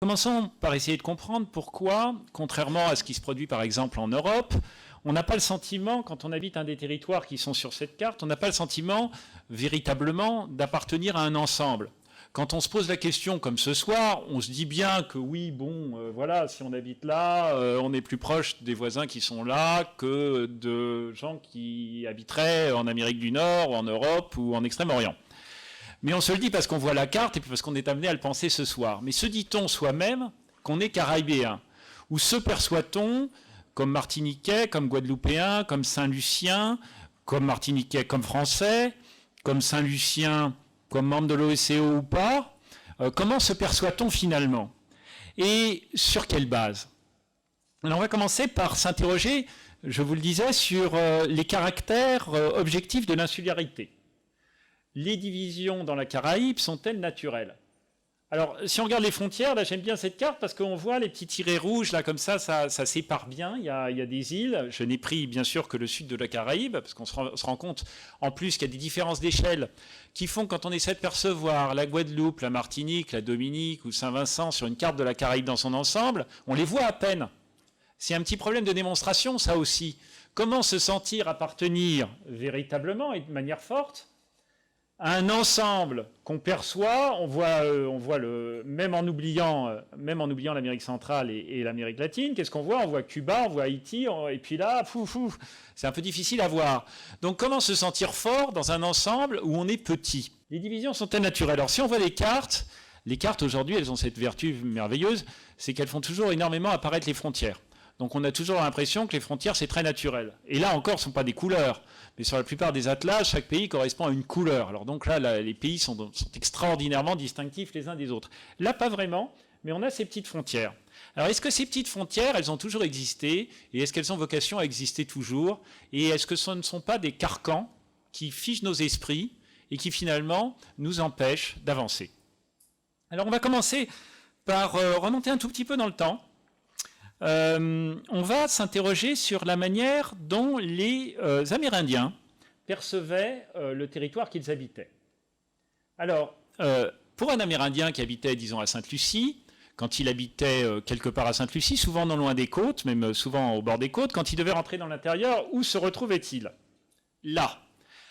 Commençons par essayer de comprendre pourquoi, contrairement à ce qui se produit par exemple en Europe, on n'a pas le sentiment, quand on habite un des territoires qui sont sur cette carte, on n'a pas le sentiment véritablement d'appartenir à un ensemble. Quand on se pose la question comme ce soir, on se dit bien que oui, bon, voilà, si on habite là, on est plus proche des voisins qui sont là que de gens qui habiteraient en Amérique du Nord, ou en Europe, ou en Extrême-Orient. Mais on se le dit parce qu'on voit la carte et puis parce qu'on est amené à le penser ce soir. Mais se dit-on soi-même qu'on est caraïbéen? Ou se perçoit-on comme martiniquais, comme guadeloupéen, comme saint-lucien, comme martiniquais, comme français, comme saint-lucien, comme membre de l'OSCE ou pas? Comment se perçoit-on finalement? Et sur quelle base? Alors on va commencer par s'interroger, je vous le disais, sur les caractères objectifs de l'insularité. Les divisions dans la Caraïbe sont-elles naturelles? Alors, si on regarde les frontières, là j'aime bien cette carte parce qu'on voit les petits tirets rouges, là comme ça sépare bien, il y a des îles. Je n'ai pris bien sûr que le sud de la Caraïbe, parce qu'on se rend compte en plus qu'il y a des différences d'échelle qui font que quand on essaie de percevoir la Guadeloupe, la Martinique, la Dominique ou Saint-Vincent sur une carte de la Caraïbe dans son ensemble, on les voit à peine. C'est un petit problème de démonstration, ça aussi. Comment se sentir appartenir véritablement et de manière forte à un ensemble qu'on perçoit, on voit même en oubliant l'Amérique centrale et l'Amérique latine, qu'est-ce qu'on voit? On voit Cuba, on voit Haïti, et puis là, c'est un peu difficile à voir. Donc comment se sentir fort dans un ensemble où on est petit? Les divisions sont-elles naturelles? Alors si on voit les cartes aujourd'hui, elles ont cette vertu merveilleuse, c'est qu'elles font toujours énormément apparaître les frontières. Donc on a toujours l'impression que les frontières, c'est très naturel. Et là encore, ce ne sont pas des couleurs. Mais sur la plupart des atlas, chaque pays correspond à une couleur. Alors donc là, les pays sont extraordinairement distinctifs les uns des autres. Là, pas vraiment, mais on a ces petites frontières. Alors est-ce que ces petites frontières, elles ont toujours existé? Et est-ce qu'elles ont vocation à exister toujours? Et est-ce que ce ne sont pas des carcans qui figent nos esprits et qui finalement nous empêchent d'avancer? Alors on va commencer par remonter un tout petit peu dans le temps. On va s'interroger sur la manière dont les Amérindiens percevaient le territoire qu'ils habitaient. Alors, pour un Amérindien qui habitait, disons, à Sainte-Lucie, quand il habitait quelque part à Sainte-Lucie, souvent non loin des côtes, même souvent au bord des côtes, quand il devait rentrer dans l'intérieur, où se retrouvait-il? Là.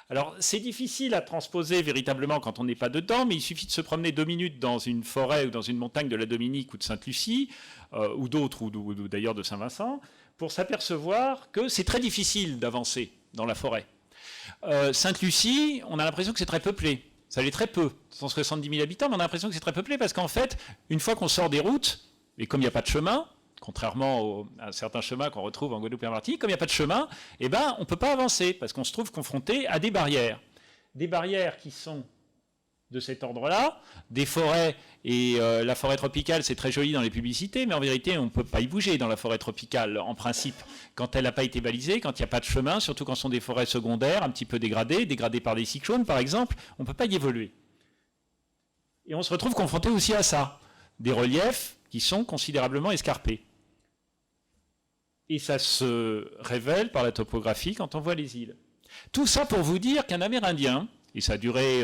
Alors, c'est difficile à transposer véritablement quand on n'est pas dedans, mais il suffit de se promener 2 minutes dans une forêt ou dans une montagne de la Dominique ou de Sainte-Lucie, ou d'autres, ou d'ailleurs de Saint-Vincent, pour s'apercevoir que c'est très difficile d'avancer dans la forêt. Sainte-Lucie, on a l'impression que c'est très peuplé. Ça l'est très peu, 170 000 habitants, mais on a l'impression que c'est très peuplé parce qu'en fait, une fois qu'on sort des routes, et comme il n'y a pas de chemin, contrairement à certains chemins qu'on retrouve en Guadeloupe et en Martinique, comme il n'y a pas de chemin, eh ben, on ne peut pas avancer parce qu'on se trouve confronté à des barrières. Des barrières qui sont de cet ordre-là, des forêts, et la forêt tropicale, c'est très joli dans les publicités, mais en vérité, on ne peut pas y bouger dans la forêt tropicale, en principe, quand elle n'a pas été balisée, quand il n'y a pas de chemin, surtout quand ce sont des forêts secondaires, un petit peu dégradées par des cyclones, par exemple, on ne peut pas y évoluer. Et on se retrouve confronté aussi à ça, des reliefs qui sont considérablement escarpés. Et ça se révèle par la topographie quand on voit les îles. Tout ça pour vous dire qu'un Amérindien, et ça a duré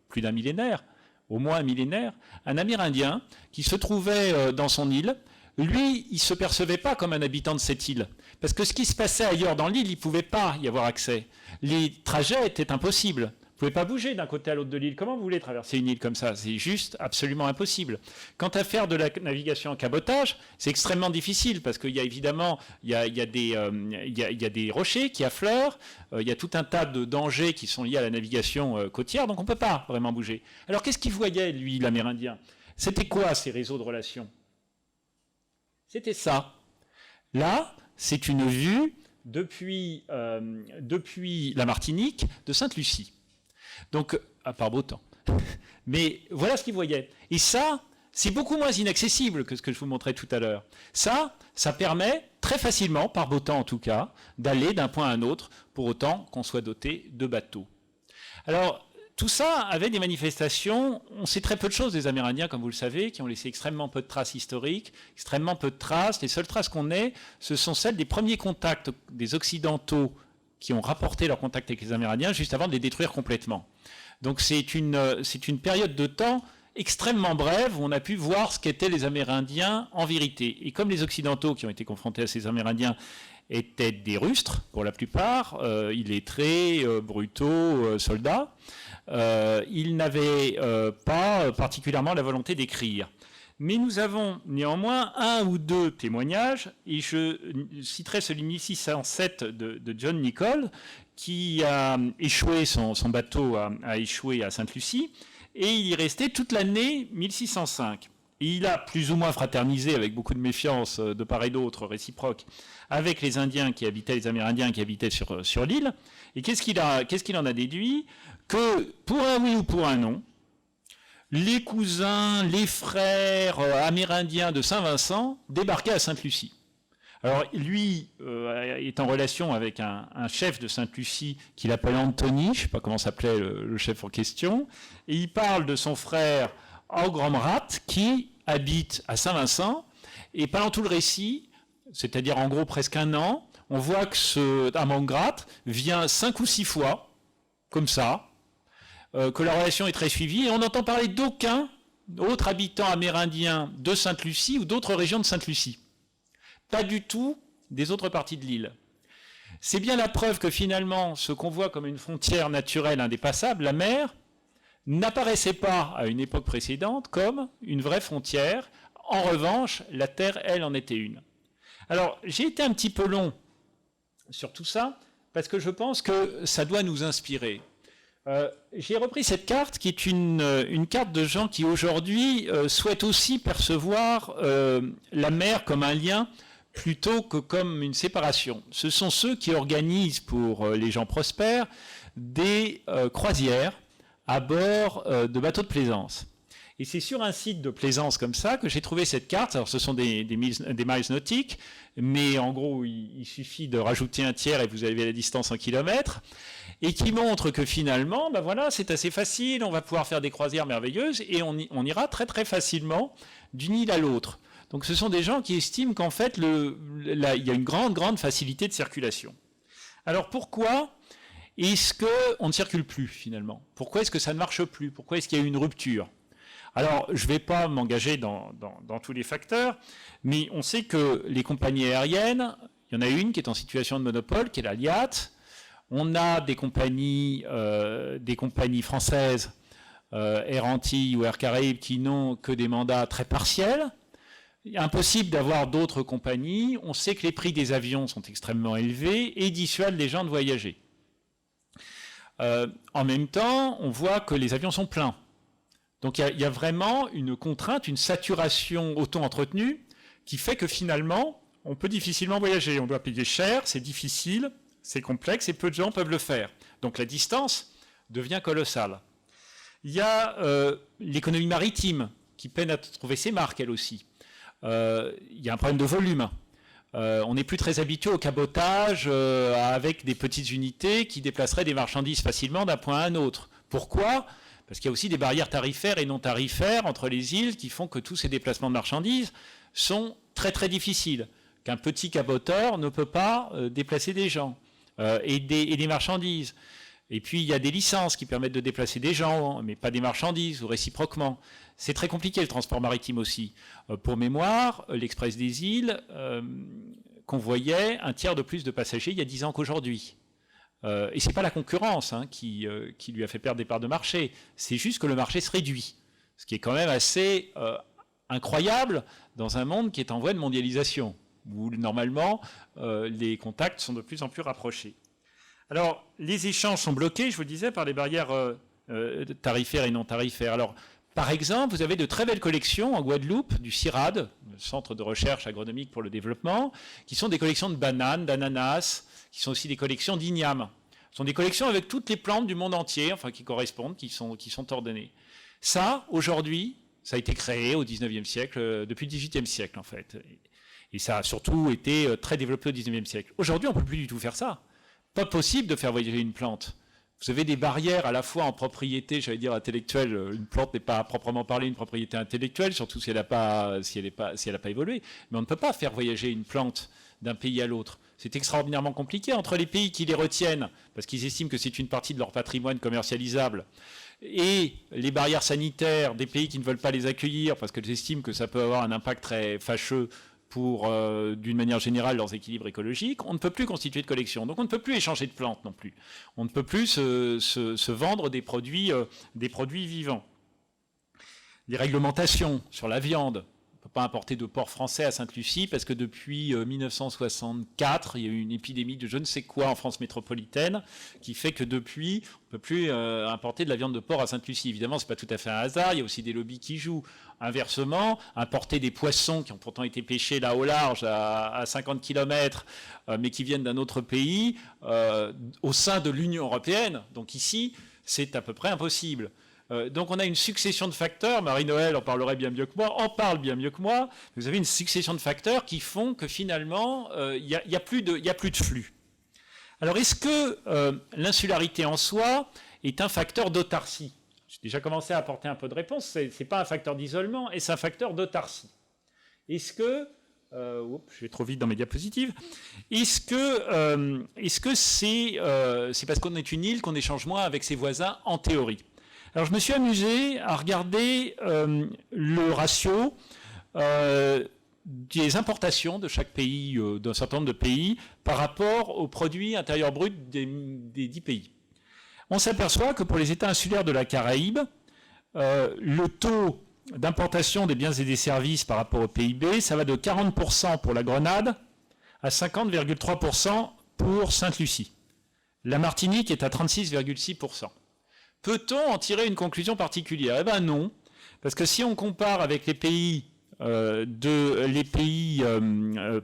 plus d'un millénaire, au moins un millénaire, un Amérindien qui se trouvait dans son île, lui, il ne se percevait pas comme un habitant de cette île. Parce que ce qui se passait ailleurs dans l'île, il ne pouvait pas y avoir accès. Les trajets étaient impossibles. Vous ne pouvez pas bouger d'un côté à l'autre de l'île. Comment vous voulez traverser une île comme ça? C'est juste absolument impossible. Quant à faire de la navigation en cabotage, c'est extrêmement difficile parce qu'il y a évidemment il y a des rochers qui affleurent, il y a tout un tas de dangers qui sont liés à la navigation côtière, donc on ne peut pas vraiment bouger. Alors qu'est-ce qu'il voyait, lui, l'Amérindien? C'était quoi ces réseaux de relations? C'était ça. Là, c'est une vue depuis la Martinique de Sainte-Lucie. Donc, à part beau temps. Mais voilà ce qu'ils voyaient. Et ça, c'est beaucoup moins inaccessible que ce que je vous montrais tout à l'heure. Ça permet très facilement, par beau temps en tout cas, d'aller d'un point à un autre, pour autant qu'on soit doté de bateaux. Alors, tout ça avait des manifestations. On sait très peu de choses des Amérindiens, comme vous le savez, qui ont laissé extrêmement peu de traces historiques, extrêmement peu de traces. Les seules traces qu'on ait, ce sont celles des premiers contacts des Occidentaux qui ont rapporté leur contact avec les Amérindiens juste avant de les détruire complètement. Donc c'est une période de temps extrêmement brève où on a pu voir ce qu'étaient les Amérindiens en vérité. Et comme les Occidentaux qui ont été confrontés à ces Amérindiens étaient des rustres, pour la plupart, illettrés, brutaux, soldats, ils n'avaient pas particulièrement la volonté d'écrire. Mais nous avons néanmoins un ou deux témoignages, et je citerai celui de 1607 de John Nicholl, qui a échoué, son bateau a échoué à Sainte-Lucie, et il y restait toute l'année 1605. Et il a plus ou moins fraternisé avec beaucoup de méfiance de part et d'autre, réciproque, avec les Indiens qui habitaient, les Amérindiens qui habitaient sur l'île. Et qu'est-ce qu'il en a déduit? Que pour un oui ou pour un non, les cousins, les frères amérindiens de Saint-Vincent débarquaient à Sainte-Lucie. Alors lui est en relation avec un chef de Sainte-Lucie qu'il appelle Anthony, je ne sais pas comment s'appelait le chef en question, et il parle de son frère Augramrat qui habite à Saint-Vincent, et pendant tout le récit, c'est-à-dire en gros presque un an, on voit que ce Augramrat vient 5 ou 6 fois, comme ça, que la relation est très suivie, et on n'entend parler d'aucun autre habitant amérindien de Sainte-Lucie ou d'autres régions de Sainte-Lucie. Pas du tout des autres parties de l'île. C'est bien la preuve que finalement, ce qu'on voit comme une frontière naturelle indépassable, la mer, n'apparaissait pas à une époque précédente comme une vraie frontière. En revanche, la terre, elle, en était une. Alors, j'ai été un petit peu long sur tout ça, parce que je pense que ça doit nous inspirer. J'ai repris cette carte qui est une carte de gens qui aujourd'hui souhaitent aussi percevoir la mer comme un lien plutôt que comme une séparation. Ce sont ceux qui organisent pour les gens prospères des croisières à bord de bateaux de plaisance. Et c'est sur un site de plaisance comme ça que j'ai trouvé cette carte. Alors ce sont des miles nautiques, mais en gros il suffit de rajouter un tiers et vous avez la distance en kilomètres, et qui montre que finalement, ben voilà, c'est assez facile, on va pouvoir faire des croisières merveilleuses et on ira très très facilement d'une île à l'autre. Donc ce sont des gens qui estiment qu'en fait il y a une grande facilité de circulation. Alors pourquoi est-ce qu'on ne circule plus finalement? Pourquoi est-ce que ça ne marche plus? Pourquoi est-ce qu'il y a eu une rupture? Alors, je ne vais pas m'engager dans tous les facteurs, mais on sait que les compagnies aériennes, il y en a une qui est en situation de monopole, qui est la LIAT. On a des compagnies françaises, Air Antilles ou Air Caraïbes, qui n'ont que des mandats très partiels. Impossible d'avoir d'autres compagnies. On sait que les prix des avions sont extrêmement élevés et dissuadent les gens de voyager. En même temps, on voit que les avions sont pleins. Donc il y a vraiment une contrainte, une saturation auto-entretenue qui fait que finalement, on peut difficilement voyager. On doit payer cher, c'est difficile, c'est complexe et peu de gens peuvent le faire. Donc la distance devient colossale. Il y a l'économie maritime qui peine à trouver ses marques, elle aussi. Il y a un problème de volume. On n'est plus très habitué au cabotage avec des petites unités qui déplaceraient des marchandises facilement d'un point à un autre. Pourquoi ? Parce qu'il y a aussi des barrières tarifaires et non tarifaires entre les îles qui font que tous ces déplacements de marchandises sont très très difficiles. Qu'un petit caboteur ne peut pas déplacer des gens et des marchandises. Et puis il y a des licences qui permettent de déplacer des gens, mais pas des marchandises ou réciproquement. C'est très compliqué le transport maritime aussi. Pour mémoire, l'Express des îles convoyait un tiers de plus de passagers il y a 10 ans qu'aujourd'hui. Et ce n'est pas la concurrence qui lui a fait perdre des parts de marché, c'est juste que le marché se réduit, ce qui est quand même assez incroyable dans un monde qui est en voie de mondialisation, où normalement les contacts sont de plus en plus rapprochés. Alors, les échanges sont bloqués, je vous le disais, par les barrières tarifaires et non tarifaires. Alors, par exemple, vous avez de très belles collections en Guadeloupe, du CIRAD, le Centre de recherche agronomique pour le développement, qui sont des collections de bananes, d'ananas, qui sont aussi des collections d'igname. Ce sont des collections avec toutes les plantes du monde entier, enfin qui correspondent, qui sont ordonnées. Ça, aujourd'hui, ça a été créé au XIXe siècle, depuis le XVIIIe siècle en fait. Et ça a surtout été très développé au XIXe siècle. Aujourd'hui, on ne peut plus du tout faire ça. Pas possible de faire voyager une plante. Vous avez des barrières à la fois en propriété, j'allais dire intellectuelle. Une plante n'est pas à proprement parler une propriété intellectuelle, surtout si elle n'a pas évolué. Mais on ne peut pas faire voyager une plante d'un pays à l'autre. C'est extraordinairement compliqué entre les pays qui les retiennent, parce qu'ils estiment que c'est une partie de leur patrimoine commercialisable, et les barrières sanitaires des pays qui ne veulent pas les accueillir parce qu'elles estiment que ça peut avoir un impact très fâcheux pour, d'une manière générale, leurs équilibres écologiques, on ne peut plus constituer de collection. Donc on ne peut plus échanger de plantes non plus. On ne peut plus se vendre des produits vivants. Les réglementations sur la viande. On ne peut pas importer de porc français à Sainte-Lucie parce que depuis 1964, il y a eu une épidémie de je ne sais quoi en France métropolitaine qui fait que depuis, on ne peut plus importer de la viande de porc à Sainte-Lucie. Évidemment, ce n'est pas tout à fait un hasard, il y a aussi des lobbies qui jouent. Inversement, importer des poissons qui ont pourtant été pêchés là au large à 50 km, mais qui viennent d'un autre pays, au sein de l'Union européenne, donc ici, c'est à peu près impossible. Donc on a une succession de facteurs, Marie-Noëlle en parlerait bien mieux que moi, en parle bien mieux que moi, vous avez une succession de facteurs qui font que finalement, il n'y a plus de flux. Alors est-ce que l'insularité en soi est un facteur d'autarcie? J'ai déjà commencé à apporter un peu de réponse, ce n'est pas un facteur d'isolement, et c'est un facteur d'autarcie. Est-ce que... je vais trop vite dans mes diapositives. Est-ce que c'est parce qu'on est une île qu'on échange moins avec ses voisins en théorie? Alors je me suis amusé à regarder le ratio des importations de chaque pays, d'un certain nombre de pays, par rapport au produit intérieur brut des 10 pays. On s'aperçoit que pour les États insulaires de la Caraïbe, le taux d'importation des biens et des services par rapport au PIB, ça va de 40% pour la Grenade à 50,3% pour Sainte-Lucie. La Martinique est à 36,6%. Peut-on en tirer une conclusion particulière? Eh bien non, parce que si on compare avec les pays,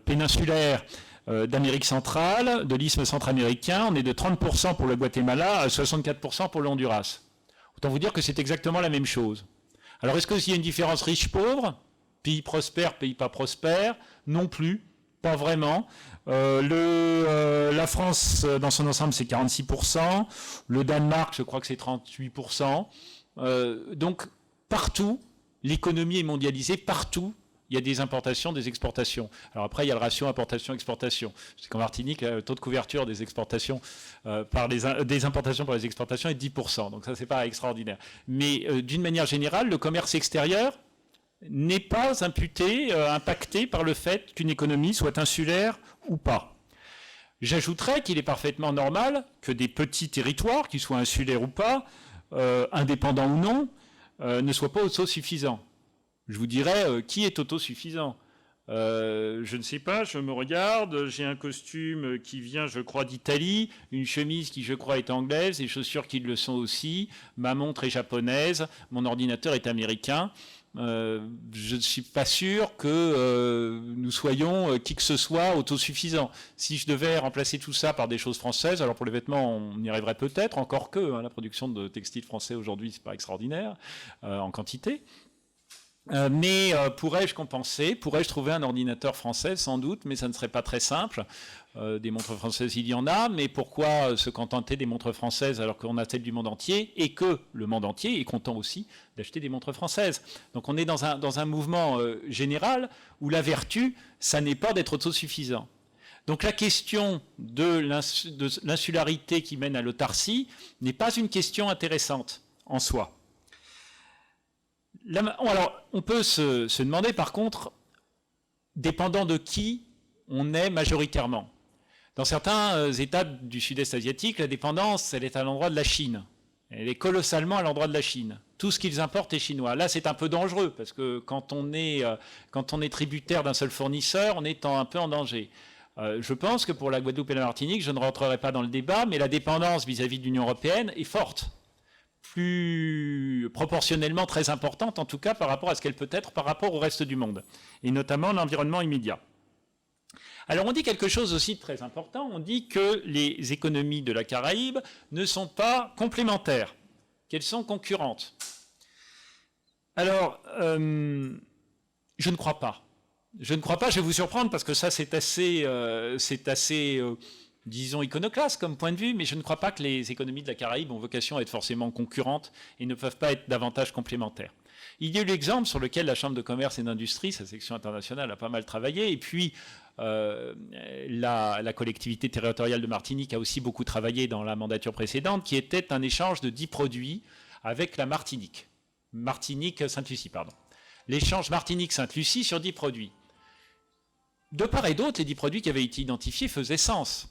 péninsulaires d'Amérique centrale, de l'isthme centra-américain, on est de 30% pour le Guatemala à 64% pour le Honduras. Autant vous dire que c'est exactement la même chose. Alors est-ce qu'il y a une différence riche-pauvre? Pays prospères, pays pas prospères? Non plus, pas vraiment. La France, dans son ensemble, c'est 46%. Le Danemark, je crois que c'est 38%. Donc, partout, l'économie est mondialisée. Partout, il y a des importations, des exportations. Alors après, il y a le ratio importation-exportation. C'est qu'en Martinique, le taux de couverture des exportations des importations par les exportations est 10%. Donc ça, c'est pas extraordinaire. Mais d'une manière générale, le commerce extérieur n'est pas impacté par le fait qu'une économie soit insulaire ou pas. J'ajouterais qu'il est parfaitement normal que des petits territoires, qu'ils soient insulaires ou pas, indépendants ou non, ne soient pas autosuffisants. Je vous dirais, qui est autosuffisant? Je ne sais pas, je me regarde, j'ai un costume qui vient, je crois, d'Italie, une chemise qui, je crois, est anglaise, des chaussures qui le sont aussi, ma montre est japonaise, mon ordinateur est américain. Je ne suis pas sûr que nous soyons qui que ce soit autosuffisants. Si je devais remplacer tout ça par des choses françaises, alors pour les vêtements, on y arriverait peut-être, encore que la production de textiles français aujourd'hui, c'est pas extraordinaire en quantité. Mais pourrais-je compenser? Pourrais-je trouver un ordinateur français? Sans doute, mais ça ne serait pas très simple. Des montres françaises, il y en a, mais pourquoi se contenter des montres françaises alors qu'on a celles du monde entier et que le monde entier est content aussi d'acheter des montres françaises? Donc on est dans un mouvement général où la vertu, ça n'est pas d'être autosuffisant. Donc la question de l'insularité qui mène à l'autarcie n'est pas une question intéressante en soi. Alors, on peut se demander, par contre, dépendant de qui on est majoritairement. Dans certains États du sud-est asiatique, la dépendance, elle est à l'endroit de la Chine. Elle est colossalement à l'endroit de la Chine. Tout ce qu'ils importent est chinois. Là, c'est un peu dangereux, parce que quand on est tributaire d'un seul fournisseur, on est un peu en danger. Je pense que pour la Guadeloupe et la Martinique, je ne rentrerai pas dans le débat, mais la dépendance vis-à-vis de l'Union européenne est forte. Plus proportionnellement très importante, en tout cas par rapport à ce qu'elle peut être par rapport au reste du monde, et notamment l'environnement immédiat. Alors on dit quelque chose aussi de très important, on dit que les économies de la Caraïbe ne sont pas complémentaires, qu'elles sont concurrentes. Alors, je ne crois pas. Je ne crois pas, je vais vous surprendre, parce que ça c'est assez disons iconoclaste comme point de vue, mais je ne crois pas que les économies de la Caraïbe ont vocation à être forcément concurrentes et ne peuvent pas être davantage complémentaires. Il y a eu l'exemple sur lequel la Chambre de commerce et d'industrie, sa section internationale, a pas mal travaillé, et puis la collectivité territoriale de Martinique a aussi beaucoup travaillé dans la mandature précédente, qui était un échange de 10 produits avec la Martinique. Martinique-Sainte-Lucie, pardon. L'échange Martinique-Sainte-Lucie sur 10 produits. De part et d'autre, les 10 produits qui avaient été identifiés faisaient sens.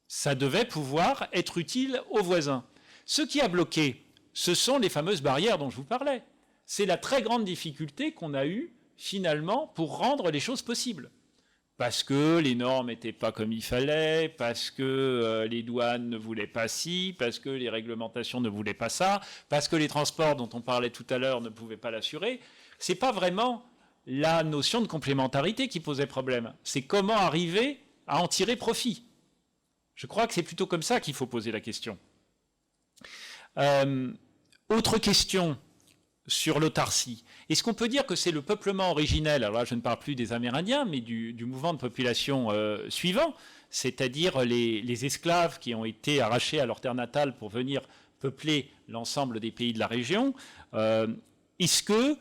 Ça devait pouvoir être utile aux voisins. Ce qui a bloqué, ce sont les fameuses barrières dont je vous parlais. C'est la très grande difficulté qu'on a eue, finalement, pour rendre les choses possibles. Parce que les normes n'étaient pas comme il fallait, parce que les douanes ne voulaient pas ci, parce que les réglementations ne voulaient pas ça, parce que les transports dont on parlait tout à l'heure ne pouvaient pas l'assurer. Ce n'est pas vraiment la notion de complémentarité qui posait problème. C'est comment arriver à en tirer profit. Je crois que c'est plutôt comme ça qu'il faut poser la question. Autre question sur l'autarcie. Est-ce qu'on peut dire que c'est le peuplement originel, alors là je ne parle plus des Amérindiens, mais du mouvement de population suivant, c'est-à-dire les esclaves qui ont été arrachés à leur terre natale pour venir peupler l'ensemble des pays de la région. Est-ce que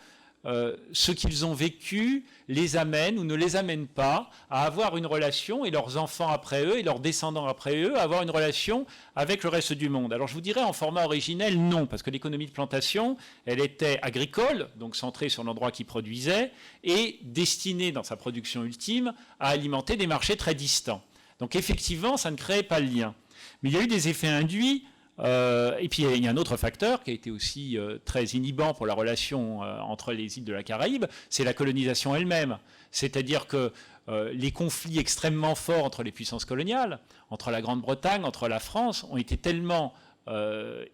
ce qu'ils ont vécu les amène ou ne les amène pas à avoir une relation, et leurs enfants après eux, et leurs descendants après eux, à avoir une relation avec le reste du monde? Alors je vous dirais en format originel, non, parce que l'économie de plantation, elle était agricole, donc centrée sur l'endroit qui produisait, et destinée dans sa production ultime à alimenter des marchés très distants. Donc effectivement, ça ne créait pas le lien. Mais il y a eu des effets induits. Et puis il y a un autre facteur qui a été aussi très inhibant pour la relation entre les îles de la Caraïbe, c'est la colonisation elle-même. C'est-à-dire que les conflits extrêmement forts entre les puissances coloniales, entre la Grande-Bretagne, entre la France, ont été tellement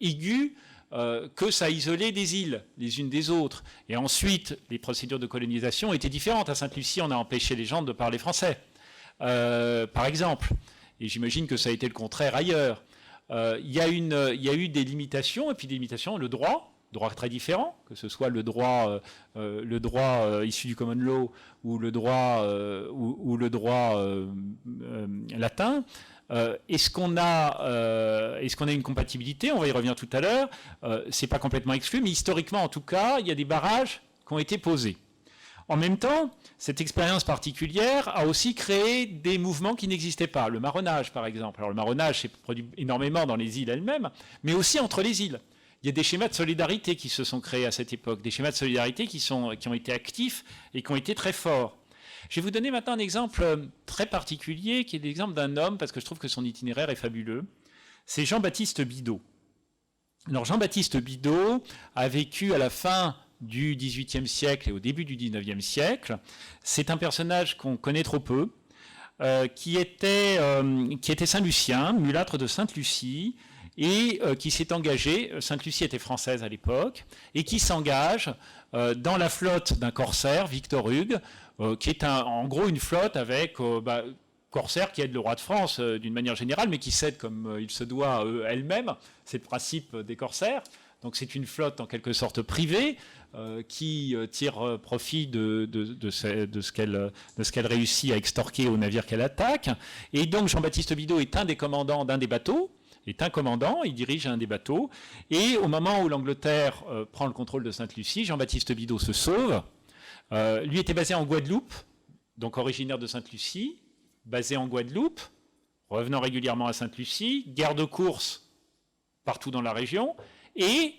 aigus que ça a isolé des îles les unes des autres. Et ensuite, les procédures de colonisation étaient différentes. À Sainte-Lucie, on a empêché les gens de parler français, par exemple. Et j'imagine que ça a été le contraire ailleurs. Il y a eu des limitations, et puis des limitations, le droit très différent, que ce soit le droit issu du common law ou le droit latin. Est-ce qu'on a une compatibilité? On va y revenir tout à l'heure. C'est pas complètement exclu, mais historiquement, en tout cas, il y a des barrages qui ont été posés. En même temps, cette expérience particulière a aussi créé des mouvements qui n'existaient pas. Le marronnage, par exemple. Alors le marronnage s'est produit énormément dans les îles elles-mêmes, mais aussi entre les îles. Il y a des schémas de solidarité qui se sont créés à cette époque, des schémas de solidarité qui ont été actifs et qui ont été très forts. Je vais vous donner maintenant un exemple très particulier, qui est l'exemple d'un homme, parce que je trouve que son itinéraire est fabuleux. C'est Jean-Baptiste Bidault. Alors Jean-Baptiste Bidault a vécu à la fin du XVIIIe siècle et au début du XIXe siècle. C'est un personnage qu'on connaît trop peu, qui était Saint-Lucien, mulâtre de Sainte-Lucie, et qui s'est engagé, Sainte-Lucie était française à l'époque, et qui s'engage dans la flotte d'un corsaire, Victor Hugues, qui est en gros une flotte avec corsaire qui aide le roi de France d'une manière générale, mais qui cède comme il se doit à elle-même. C'est le principe des corsaires. Donc c'est une flotte en quelque sorte privée qui tire profit de ce qu'elle réussit à extorquer aux navires qu'elle attaque. Et donc Jean-Baptiste Bidault est un des commandants d'un des bateaux, il dirige un des bateaux. Et au moment où l'Angleterre prend le contrôle de Sainte-Lucie, Jean-Baptiste Bidault se sauve. Lui était basé en Guadeloupe, donc originaire de Sainte-Lucie, basé en Guadeloupe, revenant régulièrement à Sainte-Lucie, guerre de course partout dans la région, et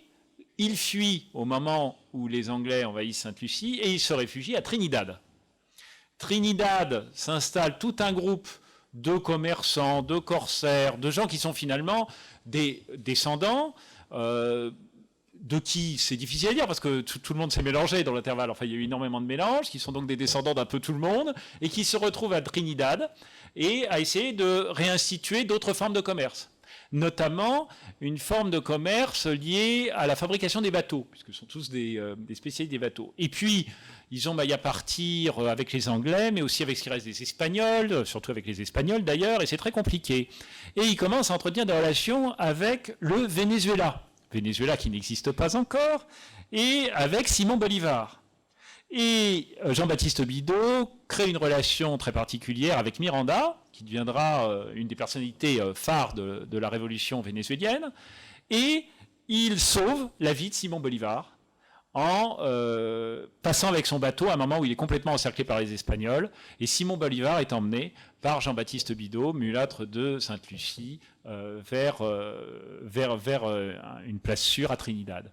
il fuit au moment où les Anglais envahissent Sainte-Lucie et il se réfugie à Trinidad. Trinidad s'installe tout un groupe de commerçants, de corsaires, de gens qui sont finalement des descendants de qui, c'est difficile à dire parce que tout le monde s'est mélangé dans l'intervalle. Enfin, il y a eu énormément de mélanges, qui sont donc des descendants d'un peu tout le monde et qui se retrouvent à Trinidad et à essayer de réinstituer d'autres formes de commerce, notamment une forme de commerce liée à la fabrication des bateaux, puisque ce sont tous des spécialistes des bateaux. Et puis, ils ont maillé à partir avec les Anglais, mais aussi avec ce qui reste des Espagnols, surtout avec les Espagnols d'ailleurs, et c'est très compliqué. Et ils commencent à entretenir des relations avec le Venezuela qui n'existe pas encore, et avec Simon Bolivar. Et Jean-Baptiste Bidault crée une relation très particulière avec Miranda, qui deviendra une des personnalités phares de la révolution vénézuélienne, et il sauve la vie de Simon Bolivar en passant avec son bateau à un moment où il est complètement encerclé par les Espagnols, et Simon Bolivar est emmené par Jean-Baptiste Bidault, mulâtre de Sainte-Lucie, vers une place sûre à Trinidad.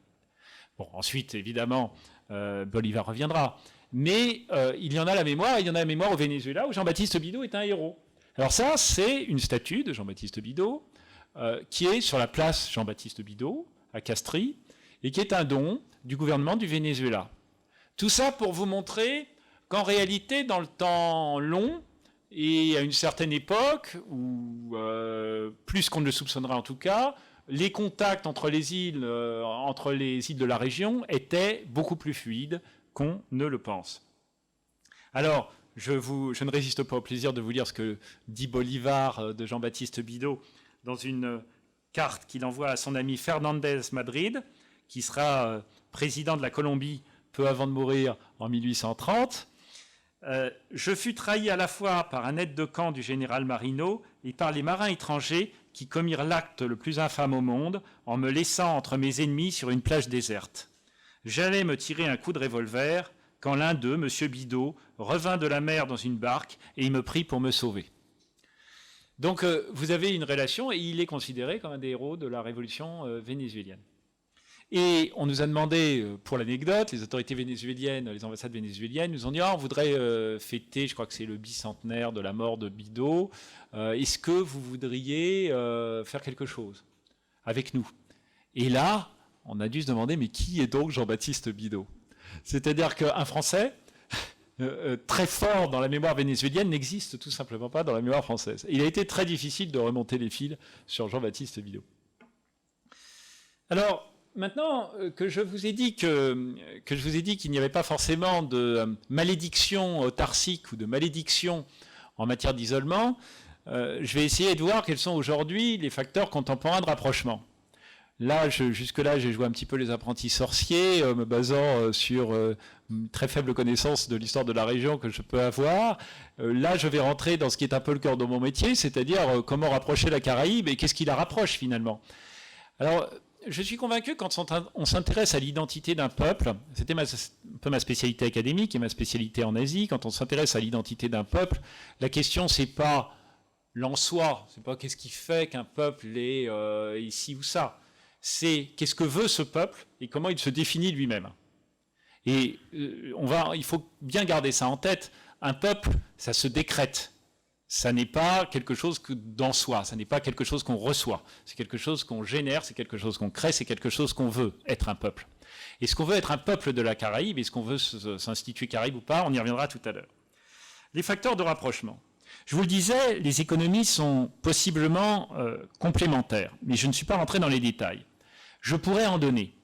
Bon, ensuite, évidemment, Bolivar reviendra. Mais il y en a la mémoire, il y en a la mémoire au Venezuela où Jean-Baptiste Bidault est un héros. Alors ça, c'est une statue de Jean-Baptiste Bidault qui est sur la place Jean-Baptiste Bidault, à Castries, et qui est un don du gouvernement du Venezuela. Tout ça pour vous montrer qu'en réalité, dans le temps long, et à une certaine époque, ou plus qu'on ne le soupçonnerait en tout cas, les contacts entre les îles de la région étaient beaucoup plus fluides qu'on ne le pense. Alors, je ne résiste pas au plaisir de vous lire ce que dit Bolivar de Jean-Baptiste Bidault dans une carte qu'il envoie à son ami Fernandez Madrid, qui sera président de la Colombie peu avant de mourir en 1830. Je fus trahi à la fois par un aide de camp du général Marino et par les marins étrangers qui commirent l'acte le plus infâme au monde en me laissant entre mes ennemis sur une plage déserte. J'allais me tirer un coup de revolver quand l'un d'eux, M. Bidault, revint de la mer dans une barque et il me prit pour me sauver. Donc vous avez une relation et il est considéré comme un des héros de la révolution vénézuélienne. Et on nous a demandé, pour l'anecdote, les autorités vénézuéliennes, les ambassades vénézuéliennes nous ont dit on voudrait fêter, je crois que c'est le bicentenaire de la mort de Bidault, est-ce que vous voudriez faire quelque chose avec nous? Et là, on a dû se demander, mais qui est donc Jean-Baptiste Bidault? C'est-à-dire qu'un Français très fort dans la mémoire vénézuélienne n'existe tout simplement pas dans la mémoire française. Il a été très difficile de remonter les fils sur Jean-Baptiste Bidault. Alors, maintenant que je vous ai dit qu'il n'y avait pas forcément de malédiction autarcique ou de malédiction en matière d'isolement, je vais essayer de voir quels sont aujourd'hui les facteurs contemporains de rapprochement. Là, jusque-là, j'ai joué un petit peu les apprentis sorciers, me basant sur une très faible connaissance de l'histoire de la région que je peux avoir. Là, je vais rentrer dans ce qui est un peu le cœur de mon métier, c'est-à-dire comment rapprocher la Caraïbe et qu'est-ce qui la rapproche finalement. Alors, je suis convaincu que quand on s'intéresse à l'identité d'un peuple, c'était un peu ma spécialité académique et ma spécialité en Asie, quand on s'intéresse à l'identité d'un peuple, la question c'est pas l'en soi, c'est pas qu'est-ce qui fait qu'un peuple est ici ou ça, c'est qu'est-ce que veut ce peuple et comment il se définit lui-même. Et il faut bien garder ça en tête, un peuple, ça se décrète. Ça n'est pas quelque chose que d'en soi, ça n'est pas quelque chose qu'on reçoit, c'est quelque chose qu'on génère, c'est quelque chose qu'on crée, c'est quelque chose qu'on veut être un peuple. Est-ce qu'on veut être un peuple de la Caraïbe, est-ce qu'on veut s'instituer Caraïbe ou pas? On y reviendra tout à l'heure. Les facteurs de rapprochement. Je vous le disais, les économies sont possiblement complémentaires, mais je ne suis pas rentré dans les détails. Je pourrais en donner,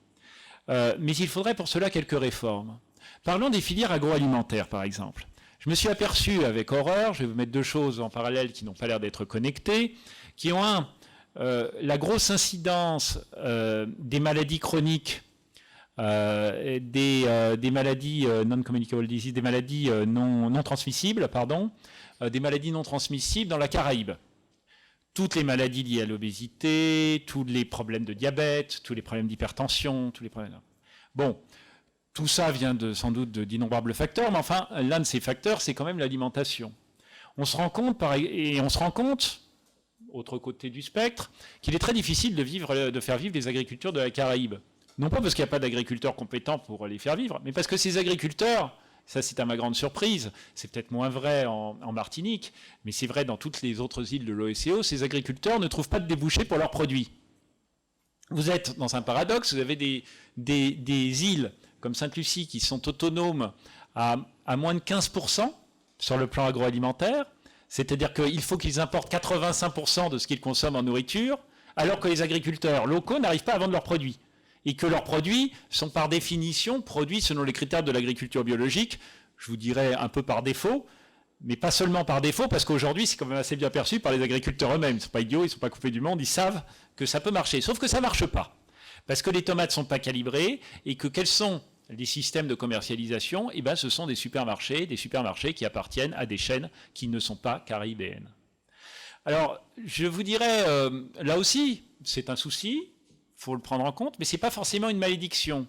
mais il faudrait pour cela quelques réformes. Parlons des filières agroalimentaires, par exemple. Je me suis aperçu avec horreur, je vais vous mettre deux choses en parallèle qui n'ont pas l'air d'être connectées, qui ont la grosse incidence des maladies chroniques, des maladies non-communicable disease, des maladies non transmissibles, des maladies non transmissibles dans la Caraïbe. Toutes les maladies liées à l'obésité, tous les problèmes de diabète, tous les problèmes d'hypertension, tous les problèmes. Bon. Tout ça vient sans doute d'innombrables facteurs, mais enfin, l'un de ces facteurs, c'est quand même l'alimentation. On se rend compte, autre côté du spectre, qu'il est très difficile de faire vivre les agricultures de la Caraïbe. Non pas parce qu'il n'y a pas d'agriculteurs compétents pour les faire vivre, mais parce que ces agriculteurs, ça c'est à ma grande surprise, c'est peut-être moins vrai en Martinique, mais c'est vrai dans toutes les autres îles de l'OCE, ces agriculteurs ne trouvent pas de débouchés pour leurs produits. Vous êtes dans un paradoxe, vous avez des îles comme Sainte-Lucie, qui sont autonomes à moins de 15% sur le plan agroalimentaire, c'est-à-dire qu'il faut qu'ils importent 85% de ce qu'ils consomment en nourriture, alors que les agriculteurs locaux n'arrivent pas à vendre leurs produits, et que leurs produits sont par définition produits selon les critères de l'agriculture biologique, je vous dirais un peu par défaut, mais pas seulement par défaut, parce qu'aujourd'hui c'est quand même assez bien perçu par les agriculteurs eux-mêmes, ils ne sont pas idiots, ils ne sont pas coupés du monde, ils savent que ça peut marcher, sauf que ça ne marche pas. Parce que les tomates ne sont pas calibrées et que quels sont les systèmes de commercialisation? Eh bien, ce sont des supermarchés qui appartiennent à des chaînes qui ne sont pas caribéennes. Alors, je vous dirais, là aussi, c'est un souci, il faut le prendre en compte, mais ce n'est pas forcément une malédiction.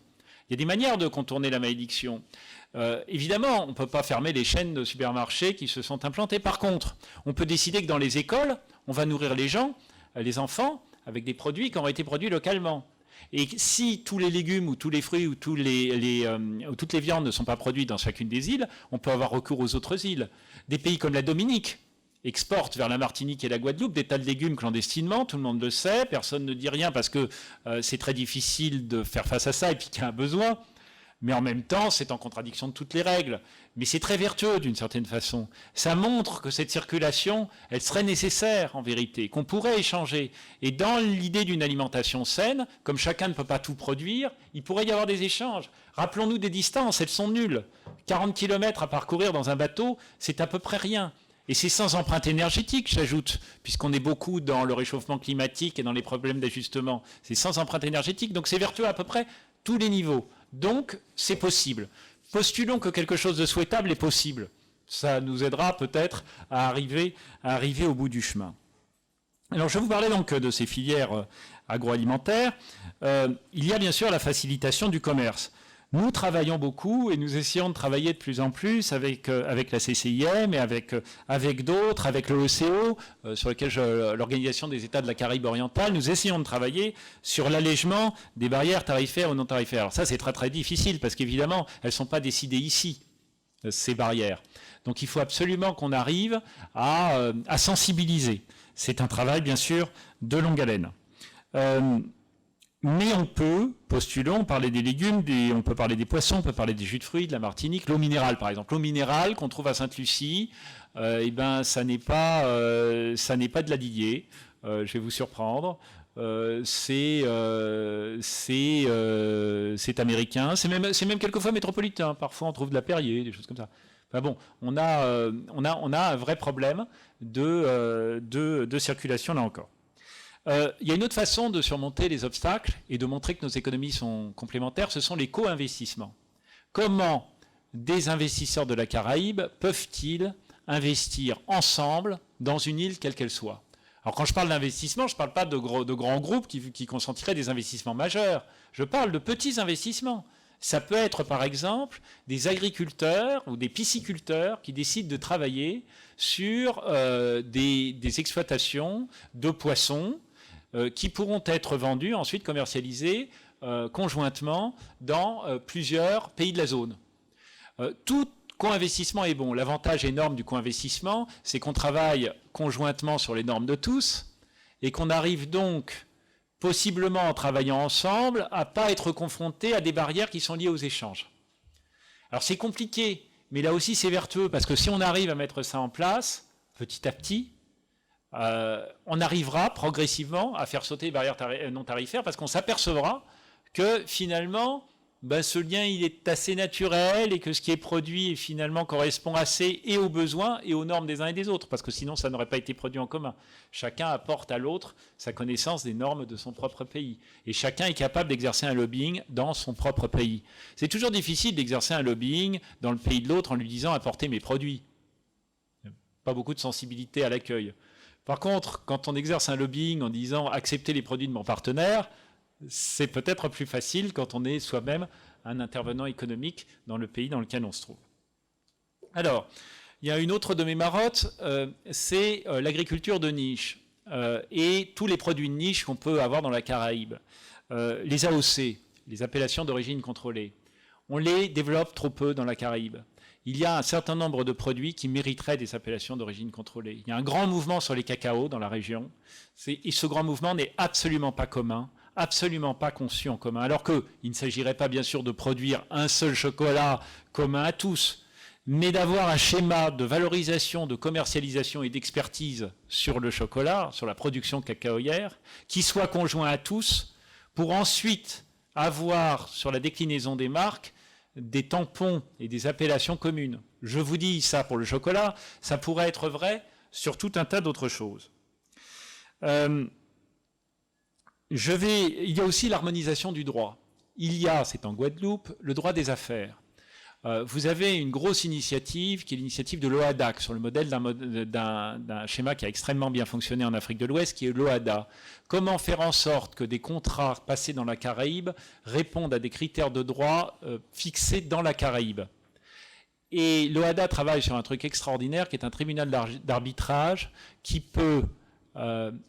Il y a des manières de contourner la malédiction. Évidemment, on ne peut pas fermer les chaînes de supermarchés qui se sont implantées. Par contre, on peut décider que dans les écoles, on va nourrir les enfants, avec des produits qui ont été produits localement. Et si tous les légumes ou tous les fruits ou toutes les viandes ne sont pas produites dans chacune des îles, on peut avoir recours aux autres îles. Des pays comme la Dominique exportent vers la Martinique et la Guadeloupe des tas de légumes clandestinement, tout le monde le sait, personne ne dit rien parce que c'est très difficile de faire face à ça et puis qu'il y a un besoin. Mais en même temps, c'est en contradiction de toutes les règles. Mais c'est très vertueux d'une certaine façon. Ça montre que cette circulation, elle serait nécessaire en vérité, qu'on pourrait échanger. Et dans l'idée d'une alimentation saine, comme chacun ne peut pas tout produire, il pourrait y avoir des échanges. Rappelons-nous des distances, elles sont nulles. 40 km à parcourir dans un bateau, c'est à peu près rien. Et c'est sans empreinte énergétique, j'ajoute, puisqu'on est beaucoup dans le réchauffement climatique et dans les problèmes d'ajustement. C'est sans empreinte énergétique, donc c'est vertueux à peu près tous les niveaux. Donc, c'est possible. Postulons que quelque chose de souhaitable est possible. Ça nous aidera peut-être à arriver au bout du chemin. Alors, je vais vous parler donc de ces filières agroalimentaires. Il y a bien sûr la facilitation du commerce. Nous travaillons beaucoup et nous essayons de travailler de plus en plus avec la CCIM et avec d'autres, avec l'OECO, sur lequel l'Organisation des États de la Caraïbe orientale, nous essayons de travailler sur l'allègement des barrières tarifaires ou non tarifaires. Alors ça, c'est très très difficile parce qu'évidemment, elles ne sont pas décidées ici, ces barrières. Donc il faut absolument qu'on arrive à sensibiliser. C'est un travail, bien sûr, de longue haleine. Mais on peut, postulons, parler des légumes, on peut parler des poissons, on peut parler des jus de fruits, de la Martinique, l'eau minérale par exemple. L'eau minérale qu'on trouve à Sainte-Lucie, ça n'est pas de la Didier, je vais vous surprendre. C'est américain, c'est même quelquefois métropolitain. Parfois on trouve de la Perrier, des choses comme ça. Enfin bon, on a un vrai problème de circulation là encore. Il y a une autre façon de surmonter les obstacles et de montrer que nos économies sont complémentaires, ce sont les co-investissements. Comment des investisseurs de la Caraïbe peuvent-ils investir ensemble dans une île quelle qu'elle soit? Alors quand je parle d'investissement, je ne parle pas de grands groupes qui consentiraient des investissements majeurs. Je parle de petits investissements. Ça peut être par exemple des agriculteurs ou des pisciculteurs qui décident de travailler sur des exploitations de poissons qui pourront être vendus, ensuite commercialisés conjointement dans plusieurs pays de la zone. Tout co-investissement est bon. L'avantage énorme du co-investissement, c'est qu'on travaille conjointement sur les normes de tous et qu'on arrive donc, possiblement en travaillant ensemble, à ne pas être confronté à des barrières qui sont liées aux échanges. Alors c'est compliqué, mais là aussi c'est vertueux, parce que si on arrive à mettre ça en place, petit à petit, on arrivera progressivement à faire sauter les barrières non tarifaires, parce qu'on s'apercevra que finalement, ce lien il est assez naturel et que ce qui est produit finalement correspond assez et aux besoins et aux normes des uns et des autres, parce que sinon ça n'aurait pas été produit en commun. Chacun apporte à l'autre sa connaissance des normes de son propre pays, et chacun est capable d'exercer un lobbying dans son propre pays. C'est toujours difficile d'exercer un lobbying dans le pays de l'autre en lui disant apportez mes produits. Pas beaucoup de sensibilité à l'accueil. Par contre, quand on exerce un lobbying en disant acceptez les produits de mon partenaire, c'est peut-être plus facile quand on est soi-même un intervenant économique dans le pays dans lequel on se trouve. Alors, il y a une autre de mes marottes, c'est l'agriculture de niche et tous les produits de niche qu'on peut avoir dans la Caraïbe. Les AOC, les appellations d'origine contrôlée, on les développe trop peu dans la Caraïbe. Il y a un certain nombre de produits qui mériteraient des appellations d'origine contrôlée. Il y a un grand mouvement sur les cacaos dans la région, et ce grand mouvement n'est absolument pas commun, absolument pas conçu en commun, alors qu'il ne s'agirait pas bien sûr de produire un seul chocolat commun à tous, mais d'avoir un schéma de valorisation, de commercialisation et d'expertise sur le chocolat, sur la production cacaoyère, qui soit conjoint à tous, pour ensuite avoir sur la déclinaison des marques des tampons et des appellations communes. Je vous dis ça pour le chocolat, ça pourrait être vrai sur tout un tas d'autres choses. Il y a aussi l'harmonisation du droit. Il y a, c'est en Guadeloupe, le droit des affaires. Vous avez une grosse initiative qui est l'initiative de l'OHADA, sur le modèle d'un schéma qui a extrêmement bien fonctionné en Afrique de l'Ouest, qui est l'OHADA. Comment faire en sorte que des contrats passés dans la Caraïbe répondent à des critères de droit fixés dans la Caraïbe. Et l'OHADA travaille sur un truc extraordinaire qui est un tribunal d'arbitrage qui peut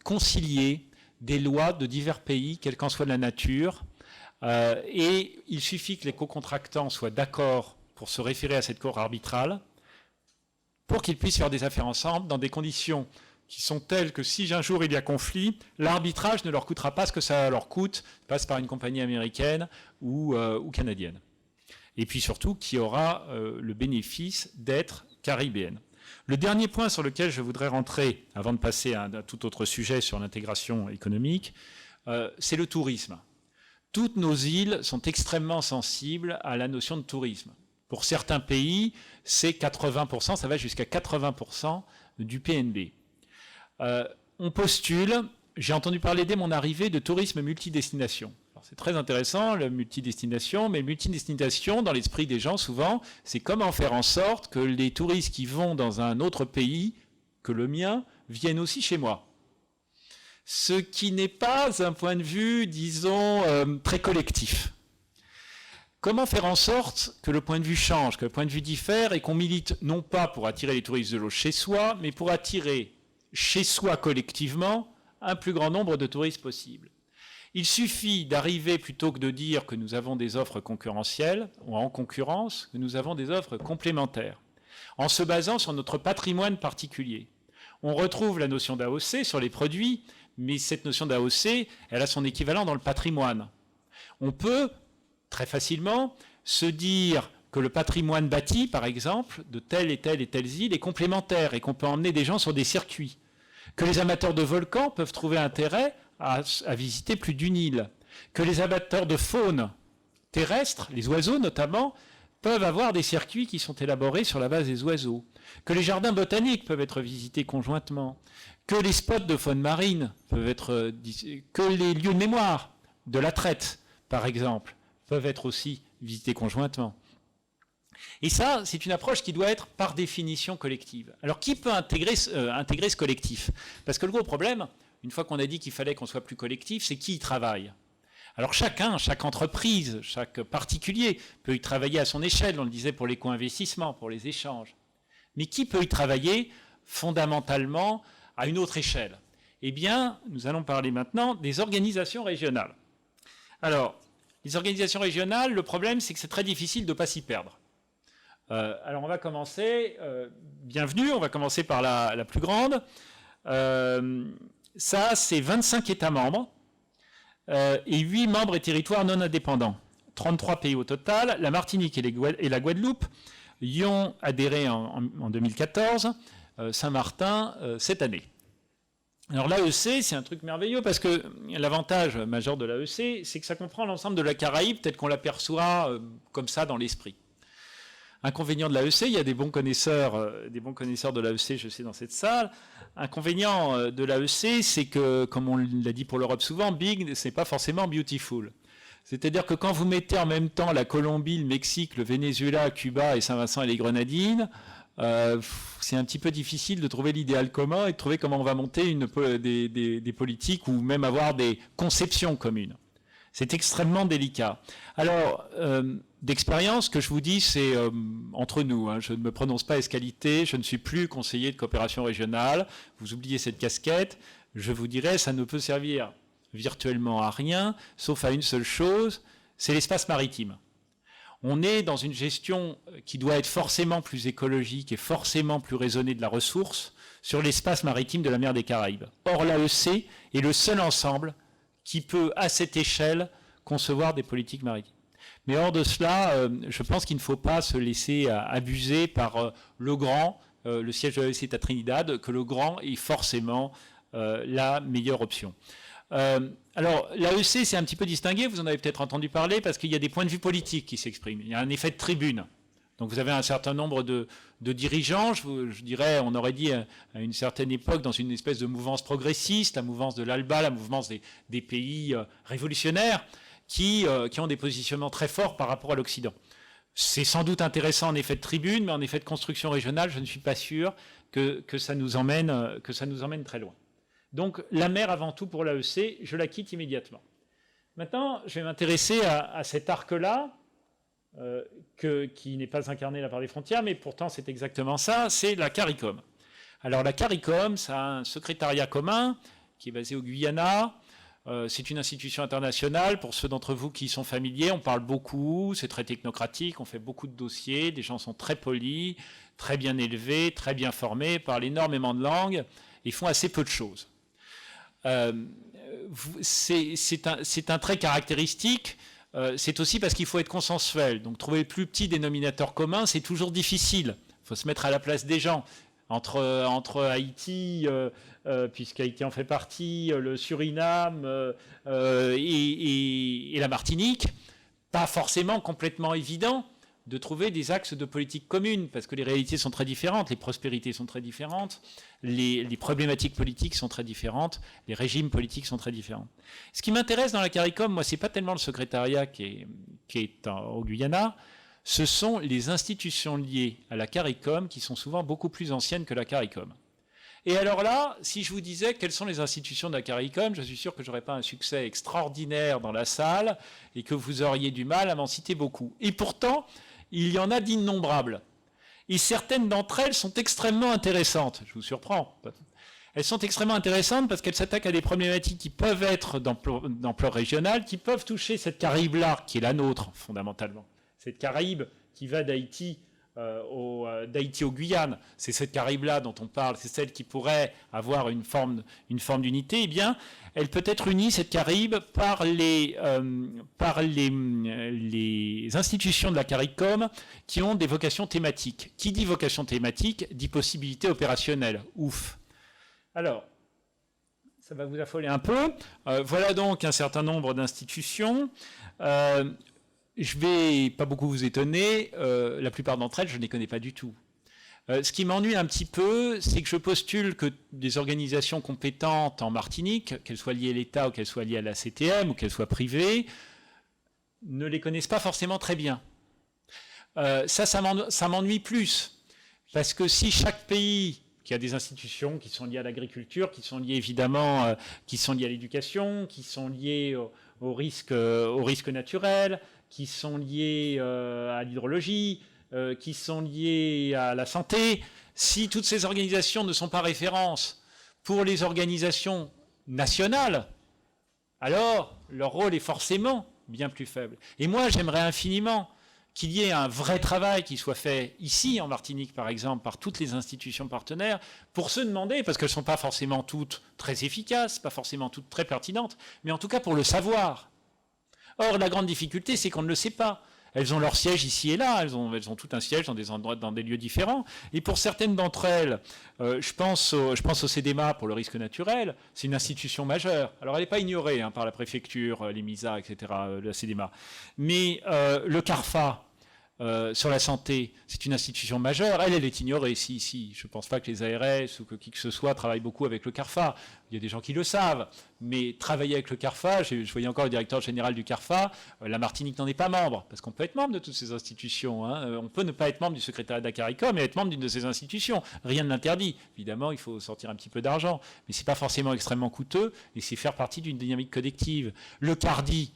concilier des lois de divers pays, quelle qu'en soit la nature, et il suffit que les co-contractants soient d'accord pour se référer à cette cour arbitrale, pour qu'ils puissent faire des affaires ensemble dans des conditions qui sont telles que si un jour il y a conflit, l'arbitrage ne leur coûtera pas ce que ça leur coûte, passe par une compagnie américaine ou canadienne. Et puis surtout, qui aura le bénéfice d'être caribéenne. Le dernier point sur lequel je voudrais rentrer, avant de passer à un tout autre sujet sur l'intégration économique, c'est le tourisme. Toutes nos îles sont extrêmement sensibles à la notion de tourisme. Pour certains pays, c'est 80%, ça va jusqu'à 80% du PNB. On postule, j'ai entendu parler dès mon arrivée de tourisme multidestination. C'est très intéressant, le multidestination, mais multidestination, dans l'esprit des gens, souvent, c'est comment faire en sorte que les touristes qui vont dans un autre pays que le mien viennent aussi chez moi. Ce qui n'est pas un point de vue, disons, très collectif. Comment faire en sorte que le point de vue change, que le point de vue diffère et qu'on milite non pas pour attirer les touristes de l'eau chez soi, mais pour attirer chez soi collectivement un plus grand nombre de touristes possible. Il suffit d'arriver, plutôt que de dire que nous avons des offres concurrentielles ou en concurrence, que nous avons des offres complémentaires, en se basant sur notre patrimoine particulier. On retrouve la notion d'AOC sur les produits, mais cette notion d'AOC, elle a son équivalent dans le patrimoine. On peut très facilement se dire que le patrimoine bâti, par exemple, de telle et telle île est complémentaire et qu'on peut emmener des gens sur des circuits. Que les amateurs de volcans peuvent trouver intérêt à visiter plus d'une île. Que les amateurs de faune terrestre, les oiseaux notamment, peuvent avoir des circuits qui sont élaborés sur la base des oiseaux. Que les jardins botaniques peuvent être visités conjointement. Que les spots de faune marine peuvent être... que les lieux de mémoire de la traite, par exemple, peuvent être aussi visités conjointement. Et ça, c'est une approche qui doit être par définition collective. Alors, qui peut intégrer ce collectif? Parce que le gros problème, une fois qu'on a dit qu'il fallait qu'on soit plus collectif, c'est qui y travaille. Alors chacun, chaque entreprise, chaque particulier peut y travailler à son échelle, on le disait pour les co-investissements, pour les échanges. Mais qui peut y travailler fondamentalement à une autre échelle? Eh bien, nous allons parler maintenant des organisations régionales. Alors, les organisations régionales, le problème, c'est que c'est très difficile de ne pas s'y perdre. Alors on va commencer, bienvenue, on va commencer par la plus grande. Ça, c'est 25 États membres et 8 membres et territoires non indépendants. 33 pays au total. La Martinique et la Guadeloupe y ont adhéré en 2014, Saint-Martin cette année. Alors l'AEC, c'est un truc merveilleux parce que l'avantage majeur de l'AEC, c'est que ça comprend l'ensemble de la Caraïbe tel qu'on l'aperçoit comme ça dans l'esprit. Inconvénient de l'AEC, il y a des bons connaisseurs de l'AEC, je sais, dans cette salle. Inconvénient de l'AEC, c'est que, comme on l'a dit pour l'Europe souvent, big, c'est pas forcément beautiful. C'est-à-dire que quand vous mettez en même temps la Colombie, le Mexique, le Venezuela, Cuba et Saint-Vincent et les Grenadines, c'est un petit peu difficile de trouver l'idéal commun et de trouver comment on va monter des politiques ou même avoir des conceptions communes. C'est extrêmement délicat. Alors, d'expérience, ce que je vous dis, c'est entre nous. Je ne me prononce pas ès-qualité, je ne suis plus conseiller de coopération régionale. Vous oubliez cette casquette. Je vous dirais, ça ne peut servir virtuellement à rien, sauf à une seule chose, c'est l'espace maritime. On est dans une gestion qui doit être forcément plus écologique et forcément plus raisonnée de la ressource sur l'espace maritime de la mer des Caraïbes. Or, l'AEC est le seul ensemble qui peut, à cette échelle, concevoir des politiques maritimes. Mais hors de cela, je pense qu'il ne faut pas se laisser abuser par le grand, le siège de l'AEC est à Trinidad, que le grand est forcément la meilleure option. Alors, l'AEC, c'est un petit peu distingué, vous en avez peut-être entendu parler, parce qu'il y a des points de vue politiques qui s'expriment. Il y a un effet de tribune. Donc vous avez un certain nombre de dirigeants, je dirais, on aurait dit à une certaine époque, dans une espèce de mouvance progressiste, la mouvance de l'ALBA, la mouvance des pays révolutionnaires, qui ont des positionnements très forts par rapport à l'Occident. C'est sans doute intéressant en effet de tribune, mais en effet de construction régionale, je ne suis pas sûr que ça nous emmène très loin. Donc la mer avant tout pour l'AEC, je la quitte immédiatement. Maintenant, je vais m'intéresser à cet arc-là, qui n'est pas incarné là par les frontières, mais pourtant c'est exactement ça, c'est la CARICOM. Alors la CARICOM, ça a un secrétariat commun qui est basé au Guyana, C'est une institution internationale. Pour ceux d'entre vous qui y sont familiers, on parle beaucoup, c'est très technocratique, on fait beaucoup de dossiers, les gens sont très polis, très bien élevés, très bien formés, parlent énormément de langues et font assez peu de choses. C'est un trait caractéristique. C'est aussi parce qu'il faut être consensuel. Donc trouver le plus petit dénominateur commun, c'est toujours difficile. Il faut se mettre à la place des gens. Entre Haïti, puisqu'Haïti en fait partie, le Suriname et la Martinique, pas forcément complètement évident de trouver des axes de politique commune, parce que les réalités sont très différentes, les prospérités sont très différentes, les problématiques politiques sont très différentes, les régimes politiques sont très différents. Ce qui m'intéresse dans la CARICOM, moi, c'est pas tellement le secrétariat qui est au Guyana, ce sont les institutions liées à la CARICOM qui sont souvent beaucoup plus anciennes que la CARICOM. Et alors là, si je vous disais quelles sont les institutions de la CARICOM, je suis sûr que je n'aurais pas un succès extraordinaire dans la salle et que vous auriez du mal à m'en citer beaucoup. Et pourtant, il y en a d'innombrables. Et certaines d'entre elles sont extrêmement intéressantes. Je vous surprends. Elles sont extrêmement intéressantes parce qu'elles s'attaquent à des problématiques qui peuvent être d'ampleur régionale, qui peuvent toucher cette Caraïbe-là, qui est la nôtre, fondamentalement. Cette Caraïbe qui va d'Haïti au Guyane, c'est cette Caraïbe-là dont on parle, c'est celle qui pourrait avoir une forme d'unité, eh bien, elle peut être unie, cette Caraïbe, par les institutions de la CARICOM qui ont des vocations thématiques. Qui dit vocation thématique, dit possibilité opérationnelle. Ouf. Alors, ça va vous affoler un peu. Voilà donc un certain nombre d'institutions. Je ne vais pas beaucoup vous étonner, la plupart d'entre elles, je ne les connais pas du tout. Ce qui m'ennuie un petit peu, c'est que je postule que des organisations compétentes en Martinique, qu'elles soient liées à l'État ou qu'elles soient liées à la CTM ou qu'elles soient privées, ne les connaissent pas forcément très bien. Ça m'ennuie plus, parce que si chaque pays qui a des institutions qui sont liées à l'agriculture, qui sont liées évidemment, qui sont liées à l'éducation, qui sont liées au risque naturel, qui sont liées à l'hydrologie, qui sont liées à la santé, si toutes ces organisations ne sont pas références pour les organisations nationales, alors leur rôle est forcément bien plus faible. Et moi, j'aimerais infiniment qu'il y ait un vrai travail qui soit fait ici, en Martinique par exemple, par toutes les institutions partenaires, pour se demander, parce qu'elles ne sont pas forcément toutes très efficaces, pas forcément toutes très pertinentes, mais en tout cas pour le savoir. Or, la grande difficulté, c'est qu'on ne le sait pas. Elles ont leur siège ici et là, elles ont tout un siège dans des endroits, dans des lieux différents. Et pour certaines d'entre elles, je pense au CEDEMA pour le risque naturel, c'est une institution majeure. Alors elle n'est pas ignorée par la préfecture, les MISA, etc., la CEDEMA. Mais le CARFA, sur la santé, c'est une institution majeure, elle est ignorée. Si. Je ne pense pas que les ARS ou que qui que ce soit travaillent beaucoup avec le CARFA. Il y a des gens qui le savent, mais travailler avec le CARFA, je voyais encore le directeur général du CARFA, la Martinique n'en est pas membre, parce qu'on peut être membre de toutes ces institutions. On peut ne pas être membre du secrétariat de la CARICOM, mais être membre d'une de ces institutions. Rien ne l'interdit. Évidemment, il faut sortir un petit peu d'argent, mais ce n'est pas forcément extrêmement coûteux, et c'est faire partie d'une dynamique collective. Le CARDI,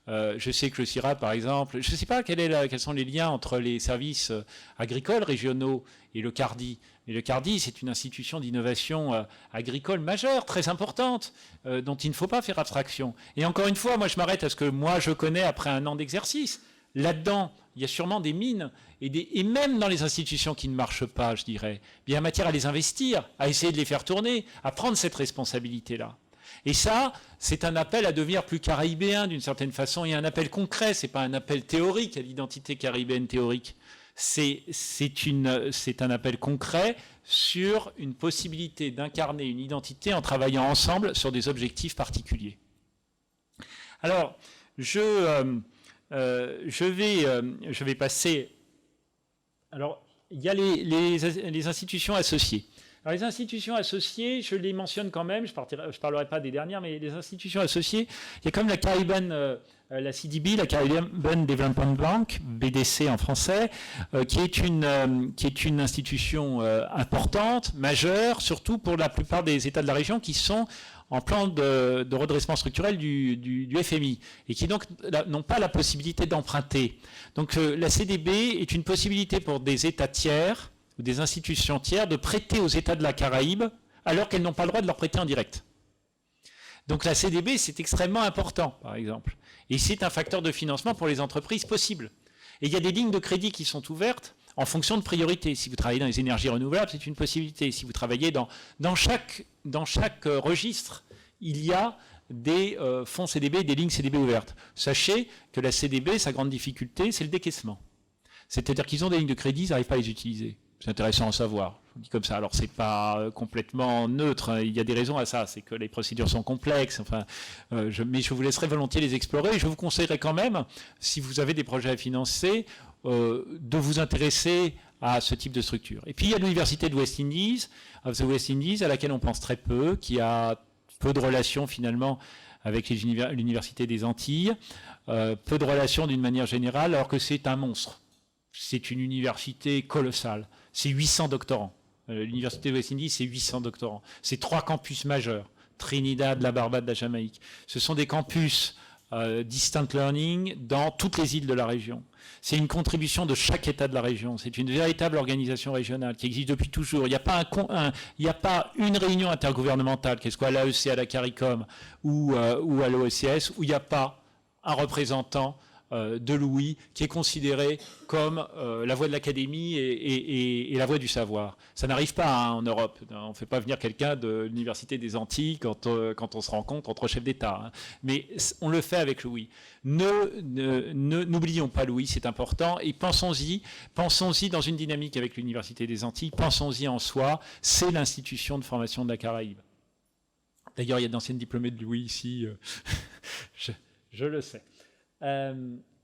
je sais que le CIRA, par exemple, je ne sais pas quels sont les liens entre les services agricoles régionaux et le CARDI. Mais le CARDI, c'est une institution d'innovation agricole majeure, très importante, dont il ne faut pas faire abstraction. Et encore une fois, moi je m'arrête à ce que moi je connais après un an d'exercice. Là-dedans, il y a sûrement des mines, et même dans les institutions qui ne marchent pas, je dirais, il y a matière à les investir, à essayer de les faire tourner, à prendre cette responsabilité-là. Et ça, c'est un appel à devenir plus caribéen d'une certaine façon, et un appel concret, ce n'est pas un appel théorique à l'identité caribéenne théorique. C'est un appel concret sur une possibilité d'incarner une identité en travaillant ensemble sur des objectifs particuliers. Alors, je vais passer... Alors, il y a les institutions associées. Alors, les institutions associées, je les mentionne quand même, je ne parlerai pas des dernières, mais les institutions associées, il y a comme la Caribbean, la CDB, la Caribbean Development Bank, BDC en français, qui est une institution importante, majeure, surtout pour la plupart des États de la région qui sont en plan de redressement structurel du FMI, et qui donc n'ont pas la possibilité d'emprunter. Donc la CDB est une possibilité pour des États tiers, ou des institutions tiers, de prêter aux États de la Caraïbe, alors qu'elles n'ont pas le droit de leur prêter en direct. Donc la CDB, c'est extrêmement important, par exemple. Et c'est un facteur de financement pour les entreprises possible. Et il y a des lignes de crédit qui sont ouvertes en fonction de priorité. Si vous travaillez dans les énergies renouvelables, c'est une possibilité. Si vous travaillez dans chaque registre, il y a des fonds CDB, des lignes CDB ouvertes. Sachez que la CDB, sa grande difficulté, c'est le décaissement. C'est-à-dire qu'ils ont des lignes de crédit, ils n'arrivent pas à les utiliser. C'est intéressant à savoir. Je vous dis comme ça. Alors, c'est pas complètement neutre. Hein. Il y a des raisons à ça. C'est que les procédures sont complexes. Enfin, mais je vous laisserai volontiers les explorer. Je vous conseillerais quand même, si vous avez des projets à financer, de vous intéresser à ce type de structure. Et puis, il y a l'université de West Indies, of the West Indies, à laquelle on pense très peu, qui a peu de relations finalement avec l'université des Antilles, peu de relations d'une manière générale, alors que c'est un monstre. C'est une université colossale. C'est 800 doctorants. L'université de West Indies, c'est 800 doctorants. C'est 3 campus majeurs. Trinidad, la Barbade, la Jamaïque. Ce sont des campus distant learning dans toutes les îles de la région. C'est une contribution de chaque État de la région. C'est une véritable organisation régionale qui existe depuis toujours. Il n'y a pas une réunion intergouvernementale, qu'elle soit à l'AEC, à la CARICOM ou à l'OECS, où il n'y a pas un représentant de l'OUI qui est considéré comme la voix de l'académie et la voix du savoir. Ça n'arrive pas en Europe. On ne fait pas venir quelqu'un de l'université des Antilles quand on se rencontre entre chefs d'État. Hein. Mais on le fait avec l'OUI. N'oublions pas l'OUI, c'est important. Et pensons-y dans une dynamique avec l'université des Antilles. Pensons-y en soi. C'est l'institution de formation de la Caraïbe. D'ailleurs, il y a d'anciennes diplômées de l'OUI ici. Je le sais.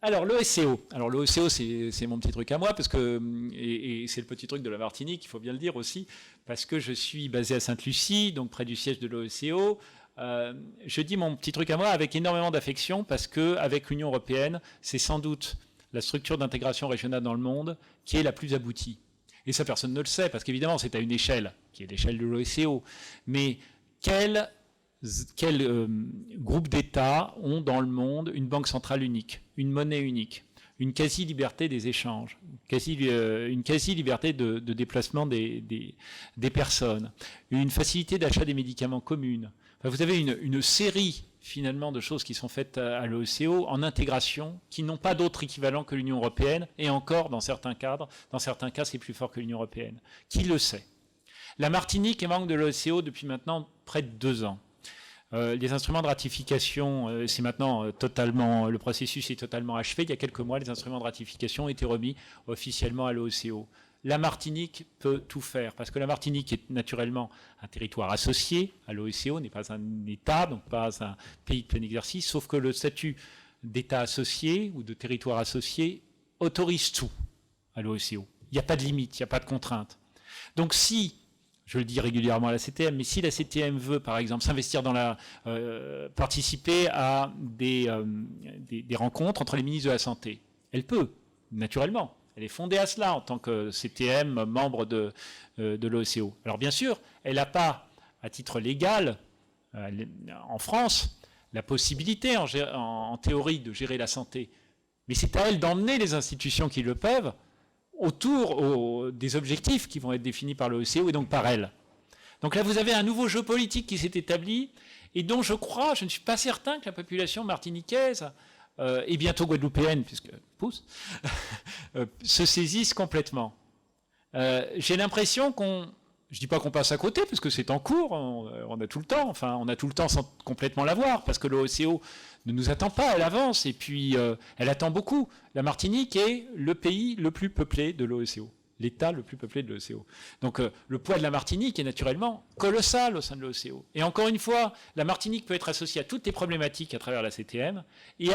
Alors l'OSCO. Alors l'OSCO, c'est mon petit truc à moi, parce que, et c'est le petit truc de la Martinique, il faut bien le dire aussi, parce que je suis basé à Sainte-Lucie, donc près du siège de l'OSCO. Je dis mon petit truc à moi avec énormément d'affection, parce qu'avec l'Union européenne, c'est sans doute la structure d'intégration régionale dans le monde qui est la plus aboutie. Et ça, personne ne le sait, parce qu'évidemment, c'est à une échelle, qui est l'échelle de l'OSCO. Mais quel groupe d'États ont dans le monde une banque centrale unique, une monnaie unique, une quasi-liberté des échanges, une quasi-liberté de déplacement des personnes, une facilité d'achat des médicaments communes. Enfin, vous avez une série finalement de choses qui sont faites à l'OSCO en intégration, qui n'ont pas d'autre équivalent que l'Union européenne, et encore dans certains cas c'est plus fort que l'Union européenne. Qui le sait? La Martinique est membre de l'OSCO depuis maintenant près de 2 ans. Les instruments de ratification, c'est maintenant le processus est totalement achevé. Il y a quelques mois, les instruments de ratification ont été remis officiellement à l'OSCO. La Martinique peut tout faire, parce que la Martinique est naturellement un territoire associé à l'OSCO, n'est pas un État, donc pas un pays de plein exercice, sauf que le statut d'État associé ou de territoire associé autorise tout à l'OSCO. Il n'y a pas de limite, il n'y a pas de contrainte. Donc si, je le dis régulièrement à la CTM, mais si la CTM veut, par exemple, s'investir dans participer à des rencontres entre les ministres de la Santé, elle peut, naturellement. Elle est fondée à cela en tant que CTM, membre de l'OSCO. Alors bien sûr, elle n'a pas, à titre légal, en France, la possibilité, en théorie, de gérer la santé. Mais c'est à elle d'emmener les institutions qui le peuvent autour des objectifs qui vont être définis par l'OSCO et donc par elle. Donc là, vous avez un nouveau jeu politique qui s'est établi et dont je ne suis pas certain que la population martiniquaise et bientôt guadeloupéenne, puisque pousse, se saisissent complètement. J'ai l'impression je ne dis pas qu'on passe à côté, parce que c'est en cours, on a tout le temps, enfin on a tout le temps sans complètement l'avoir, parce que l'OSCO ne nous attend pas, elle avance, et puis elle attend beaucoup. La Martinique est le pays le plus peuplé de l'OSCO, l'État le plus peuplé de l'OSCO. Donc le poids de la Martinique est naturellement colossal au sein de l'OSCO. Et encore une fois, la Martinique peut être associée à toutes les problématiques à travers la CTM, et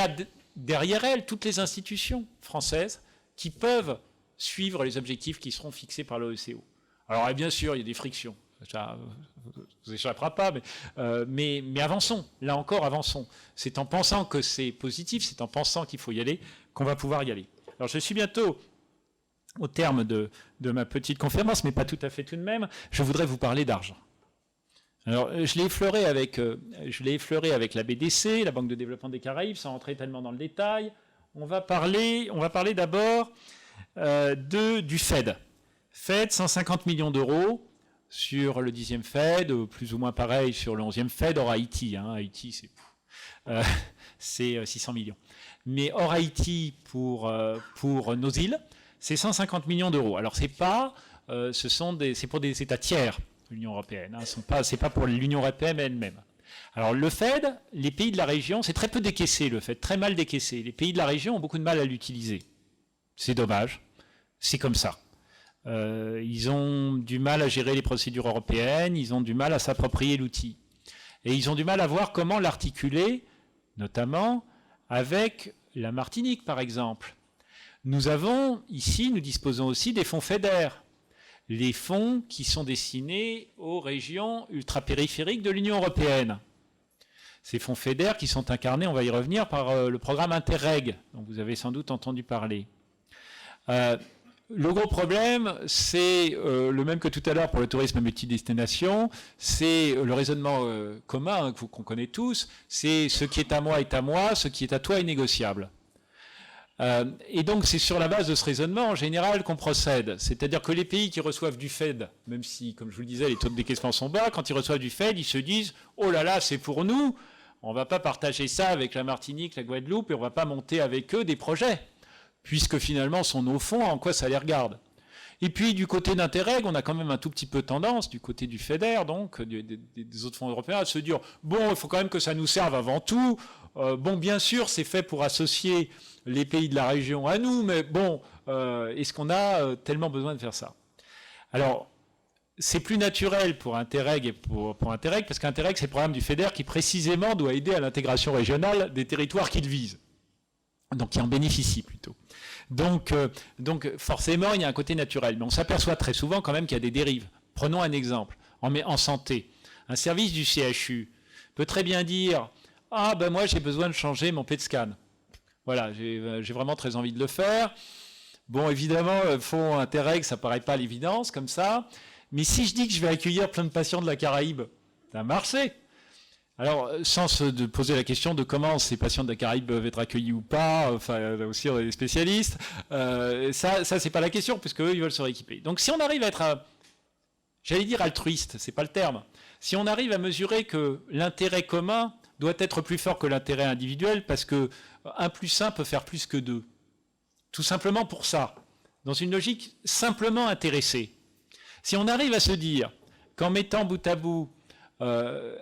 derrière elle, toutes les institutions françaises qui peuvent suivre les objectifs qui seront fixés par l'OSCO. Alors bien sûr, il y a des frictions, ça ne vous échappera pas, mais avançons, là encore avançons. C'est en pensant que c'est positif, c'est en pensant qu'il faut y aller, qu'on va pouvoir y aller. Alors je suis bientôt au terme de ma petite conférence, mais pas tout à fait tout de même. Je voudrais vous parler d'argent. Alors je l'ai effleuré avec la BDC, la Banque de développement des Caraïbes, sans rentrer tellement dans le détail. On va parler d'abord du FED. FED, 150 millions d'euros, sur le 10e Fed, plus ou moins pareil sur le 11e Fed, hors Haïti. Haïti, c'est 600 millions. Mais hors Haïti, pour nos îles, c'est 150 millions d'euros. Alors, c'est pour des États tiers, l'Union européenne. C'est pas pour l'Union européenne elle-même. Alors, le Fed, les pays de la région, c'est très peu décaissé, le Fed, très mal décaissé. Les pays de la région ont beaucoup de mal à l'utiliser. C'est dommage. C'est comme ça. Ils ont du mal à gérer les procédures européennes, ils ont du mal à s'approprier l'outil. Et ils ont du mal à voir comment l'articuler, notamment avec la Martinique, par exemple. Nous disposons aussi des fonds FEDER, les fonds qui sont destinés aux régions ultrapériphériques de l'Union européenne. Ces fonds FEDER qui sont incarnés, on va y revenir, par le programme Interreg, dont vous avez sans doute entendu parler. Le gros problème, c'est le même que tout à l'heure pour le tourisme multidestination, c'est le raisonnement commun qu'on connaît tous, c'est ce qui est à moi, ce qui est à toi est négociable. Et donc c'est sur la base de ce raisonnement en général qu'on procède. C'est-à-dire que les pays qui reçoivent du Fed, même si, comme je vous le disais, les taux de décaissement sont bas, quand ils reçoivent du Fed, ils se disent « Oh là là, c'est pour nous, on ne va pas partager ça avec la Martinique, la Guadeloupe, et on ne va pas monter avec eux des projets. » Puisque finalement, sont nos fonds, en quoi ça les regarde. Et puis, du côté d'Interreg, on a quand même un tout petit peu tendance, du côté du FEDER, donc, des autres fonds européens, à se dire, bon, il faut quand même que ça nous serve avant tout. Bon, bien sûr, c'est fait pour associer les pays de la région à nous, mais bon, est-ce qu'on a tellement besoin de faire ça? Alors, c'est plus naturel pour Interreg et pour Interreg, parce qu'Interreg, c'est le programme du FEDER qui, précisément, doit aider à l'intégration régionale des territoires qu'il vise. Donc qui en bénéficient plutôt. Donc forcément, il y a un côté naturel. Mais on s'aperçoit très souvent quand même qu'il y a des dérives. Prenons un exemple. En santé, un service du CHU peut très bien dire « Ah ben moi j'ai besoin de changer mon PET scan. Voilà, j'ai vraiment très envie de le faire. » Bon, évidemment, fonds Interreg, ça ne paraît pas à l'évidence comme ça. Mais si je dis que je vais accueillir plein de patients de la Caraïbe, ça a marché. Alors, sans se poser la question de comment ces patients de la Caraïbe peuvent être accueillis ou pas, enfin, là aussi, on est des spécialistes, ça c'est pas la question, puisque eux, ils veulent se rééquiper. Donc, si on arrive à être, j'allais dire altruiste, c'est pas le terme, si on arrive à mesurer que l'intérêt commun doit être plus fort que l'intérêt individuel, parce que 1 plus 1 peut faire plus que 2, tout simplement pour ça, dans une logique simplement intéressée. Si on arrive à se dire qu'en mettant bout à bout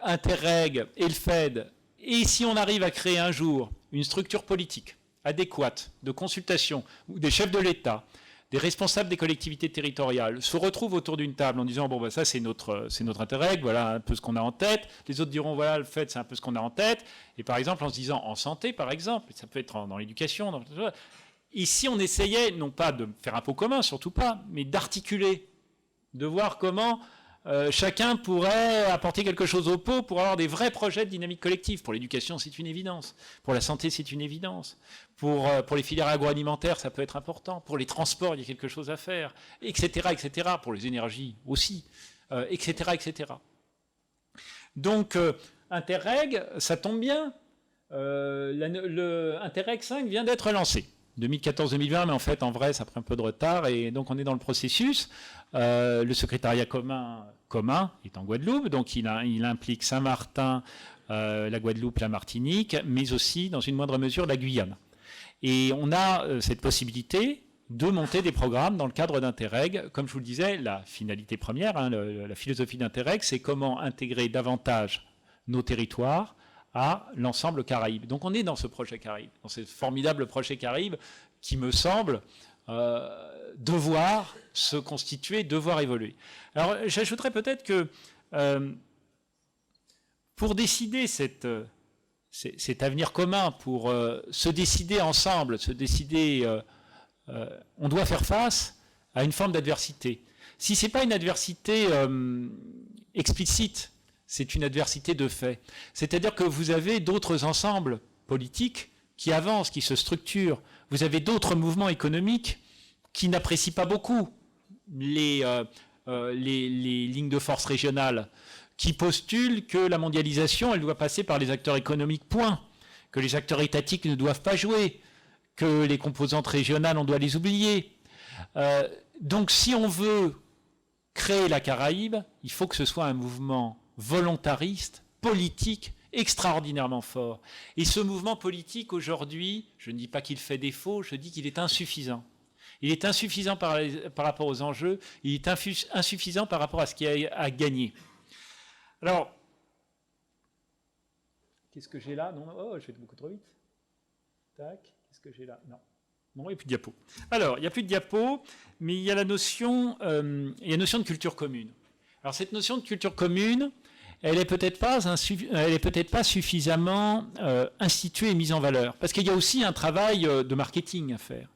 Interreg et le Fed, et si on arrive à créer un jour une structure politique adéquate de consultation où des chefs de l'État, des responsables des collectivités territoriales se retrouvent autour d'une table en disant bon ben ça c'est notre Interreg, voilà un peu ce qu'on a en tête, les autres diront voilà le Fed c'est un peu ce qu'on a en tête, et par exemple en se disant en santé par exemple, ça peut être dans l'éducation, et si on essayait non pas de faire un pot commun, surtout pas, mais d'articuler, de voir comment chacun pourrait apporter quelque chose au pot pour avoir des vrais projets de dynamique collective. Pour l'éducation, c'est une évidence. Pour la santé, c'est une évidence. Pour les filières agroalimentaires, ça peut être important. Pour les transports, il y a quelque chose à faire, etc., etc. Pour les énergies aussi, etc., etc. Donc, Interreg, ça tombe bien. Le Interreg 5 vient d'être lancé. 2014-2020, mais en fait, en vrai, ça prend un peu de retard, et donc on est dans le processus. Le secrétariat commun est en Guadeloupe, donc il implique Saint-Martin, la Guadeloupe, la Martinique, mais aussi, dans une moindre mesure, la Guyane. Et on a cette possibilité de monter des programmes dans le cadre d'Interreg. Comme je vous le disais, la finalité première, la philosophie d'Interreg, c'est comment intégrer davantage nos territoires à l'ensemble Caraïbe. Donc on est dans ce projet Caraïbe, dans ce formidable projet Caraïbe qui me semble devoir se constituer, devoir évoluer. Alors j'ajouterais peut-être que pour décider cet avenir commun, pour se décider ensemble, on doit faire face à une forme d'adversité. Si ce n'est pas une adversité explicite, c'est une adversité de fait. C'est-à-dire que vous avez d'autres ensembles politiques qui avancent, qui se structurent. Vous avez d'autres mouvements économiques qui n'apprécient pas beaucoup les lignes de force régionales, qui postulent que la mondialisation, elle doit passer par les acteurs économiques, point, que les acteurs étatiques ne doivent pas jouer, que les composantes régionales, on doit les oublier. Donc si on veut créer la Caraïbe, il faut que ce soit un mouvement volontariste, politique, extraordinairement fort. Et ce mouvement politique, aujourd'hui, je ne dis pas qu'il fait défaut, je dis qu'il est insuffisant. Il est insuffisant par rapport aux enjeux, il est insuffisant par rapport à ce qu'il y a à gagner. Alors, qu'est-ce que j'ai là? Non, oh, je vais beaucoup trop vite. Tac, qu'est-ce que j'ai là? Non. Bon, il n'y a plus de diapo. Alors, il n'y a plus de diapo, mais il y a la notion de culture commune. Alors, cette notion de culture commune, elle n'est peut-être pas suffisamment instituée et mise en valeur. Parce qu'il y a aussi un travail de marketing à faire,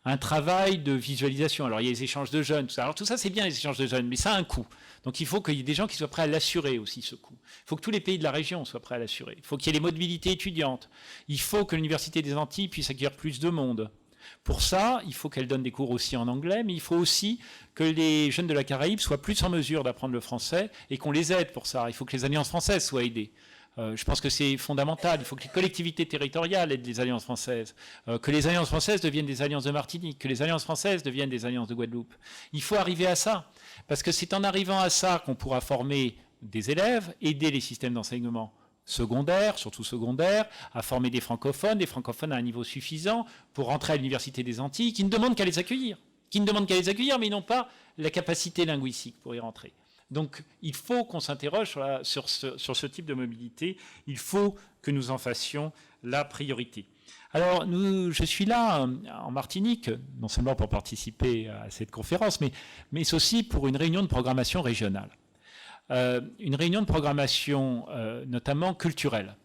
un travail de visualisation. Alors, il y a les échanges de jeunes, tout ça. Alors, tout ça, c'est bien, les échanges de jeunes, mais ça a un coût. Donc, il faut qu'il y ait des gens qui soient prêts à l'assurer aussi, ce coût. Il faut que tous les pays de la région soient prêts à l'assurer. Il faut qu'il y ait les mobilités étudiantes. Il faut que l'Université des Antilles puisse accueillir plus de monde. Pour ça, il faut qu'elle donne des cours aussi en anglais, mais il faut aussi que les jeunes de la Caraïbe soient plus en mesure d'apprendre le français et qu'on les aide pour ça. Il faut que les alliances françaises soient aidées. Je pense que c'est fondamental. Il faut que les collectivités territoriales aident les alliances françaises, que les alliances françaises deviennent des alliances de Martinique, que les alliances françaises deviennent des alliances de Guadeloupe. Il faut arriver à ça, parce que c'est en arrivant à ça qu'on pourra former des élèves, aider les systèmes d'enseignement secondaire, surtout secondaire, à former des francophones à un niveau suffisant pour rentrer à l'Université des Antilles, qui ne demandent qu'à les accueillir, mais ils n'ont pas la capacité linguistique pour y rentrer. Donc, il faut qu'on s'interroge sur ce type de mobilité. Il faut que nous en fassions la priorité. Alors, je suis là en Martinique, non seulement pour participer à cette conférence, mais aussi pour une réunion de programmation régionale. Une réunion de programmation notamment culturelle.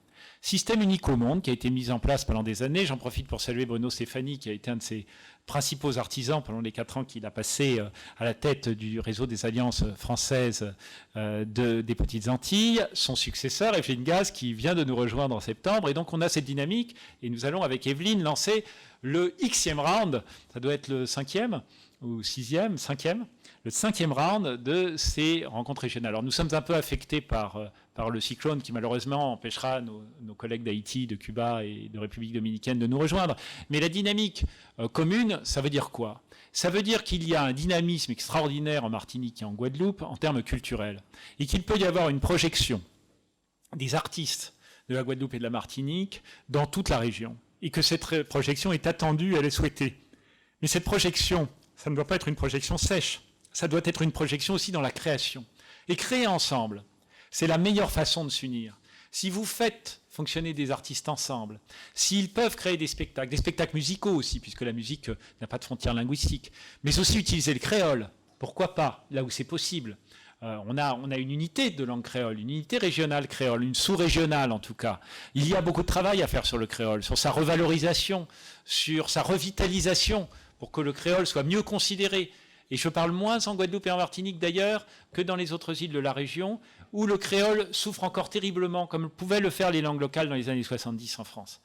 Système unique au monde qui a été mis en place pendant des années. J'en profite pour saluer Bruno Stéphanie qui a été un de ses principaux artisans pendant les 4 ans qu'il a passé à la tête du réseau des alliances françaises des Petites Antilles. Son successeur, Evelyne Gaz, qui vient de nous rejoindre en septembre. Et donc on a cette dynamique et nous allons avec Evelyne lancer le Xème round. Ça doit être le 5e ou 6e, 5e. Le 5e round de ces rencontres régionales. Alors nous sommes un peu affectés par le cyclone qui malheureusement empêchera nos collègues d'Haïti, de Cuba et de République dominicaine de nous rejoindre. Mais la dynamique commune, ça veut dire quoi? Ça veut dire qu'il y a un dynamisme extraordinaire en Martinique et en Guadeloupe en termes culturels et qu'il peut y avoir une projection des artistes de la Guadeloupe et de la Martinique dans toute la région et que cette projection est attendue, elle est souhaitée. Mais cette projection, ça ne doit pas être une projection sèche. Ça doit être une projection aussi dans la création. Et créer ensemble, c'est la meilleure façon de s'unir. Si vous faites fonctionner des artistes ensemble, s'ils peuvent créer des spectacles musicaux aussi, puisque la musique n'a pas de frontières linguistiques, mais aussi utiliser le créole, pourquoi pas, là où c'est possible. On a une unité de langue créole, une unité régionale créole, une sous-régionale en tout cas. Il y a beaucoup de travail à faire sur le créole, sur sa revalorisation, sur sa revitalisation, pour que le créole soit mieux considéré. Et je parle moins en Guadeloupe et en Martinique d'ailleurs que dans les autres îles de la région, où le créole souffre encore terriblement, comme pouvaient le faire les langues locales dans les années 70 en France.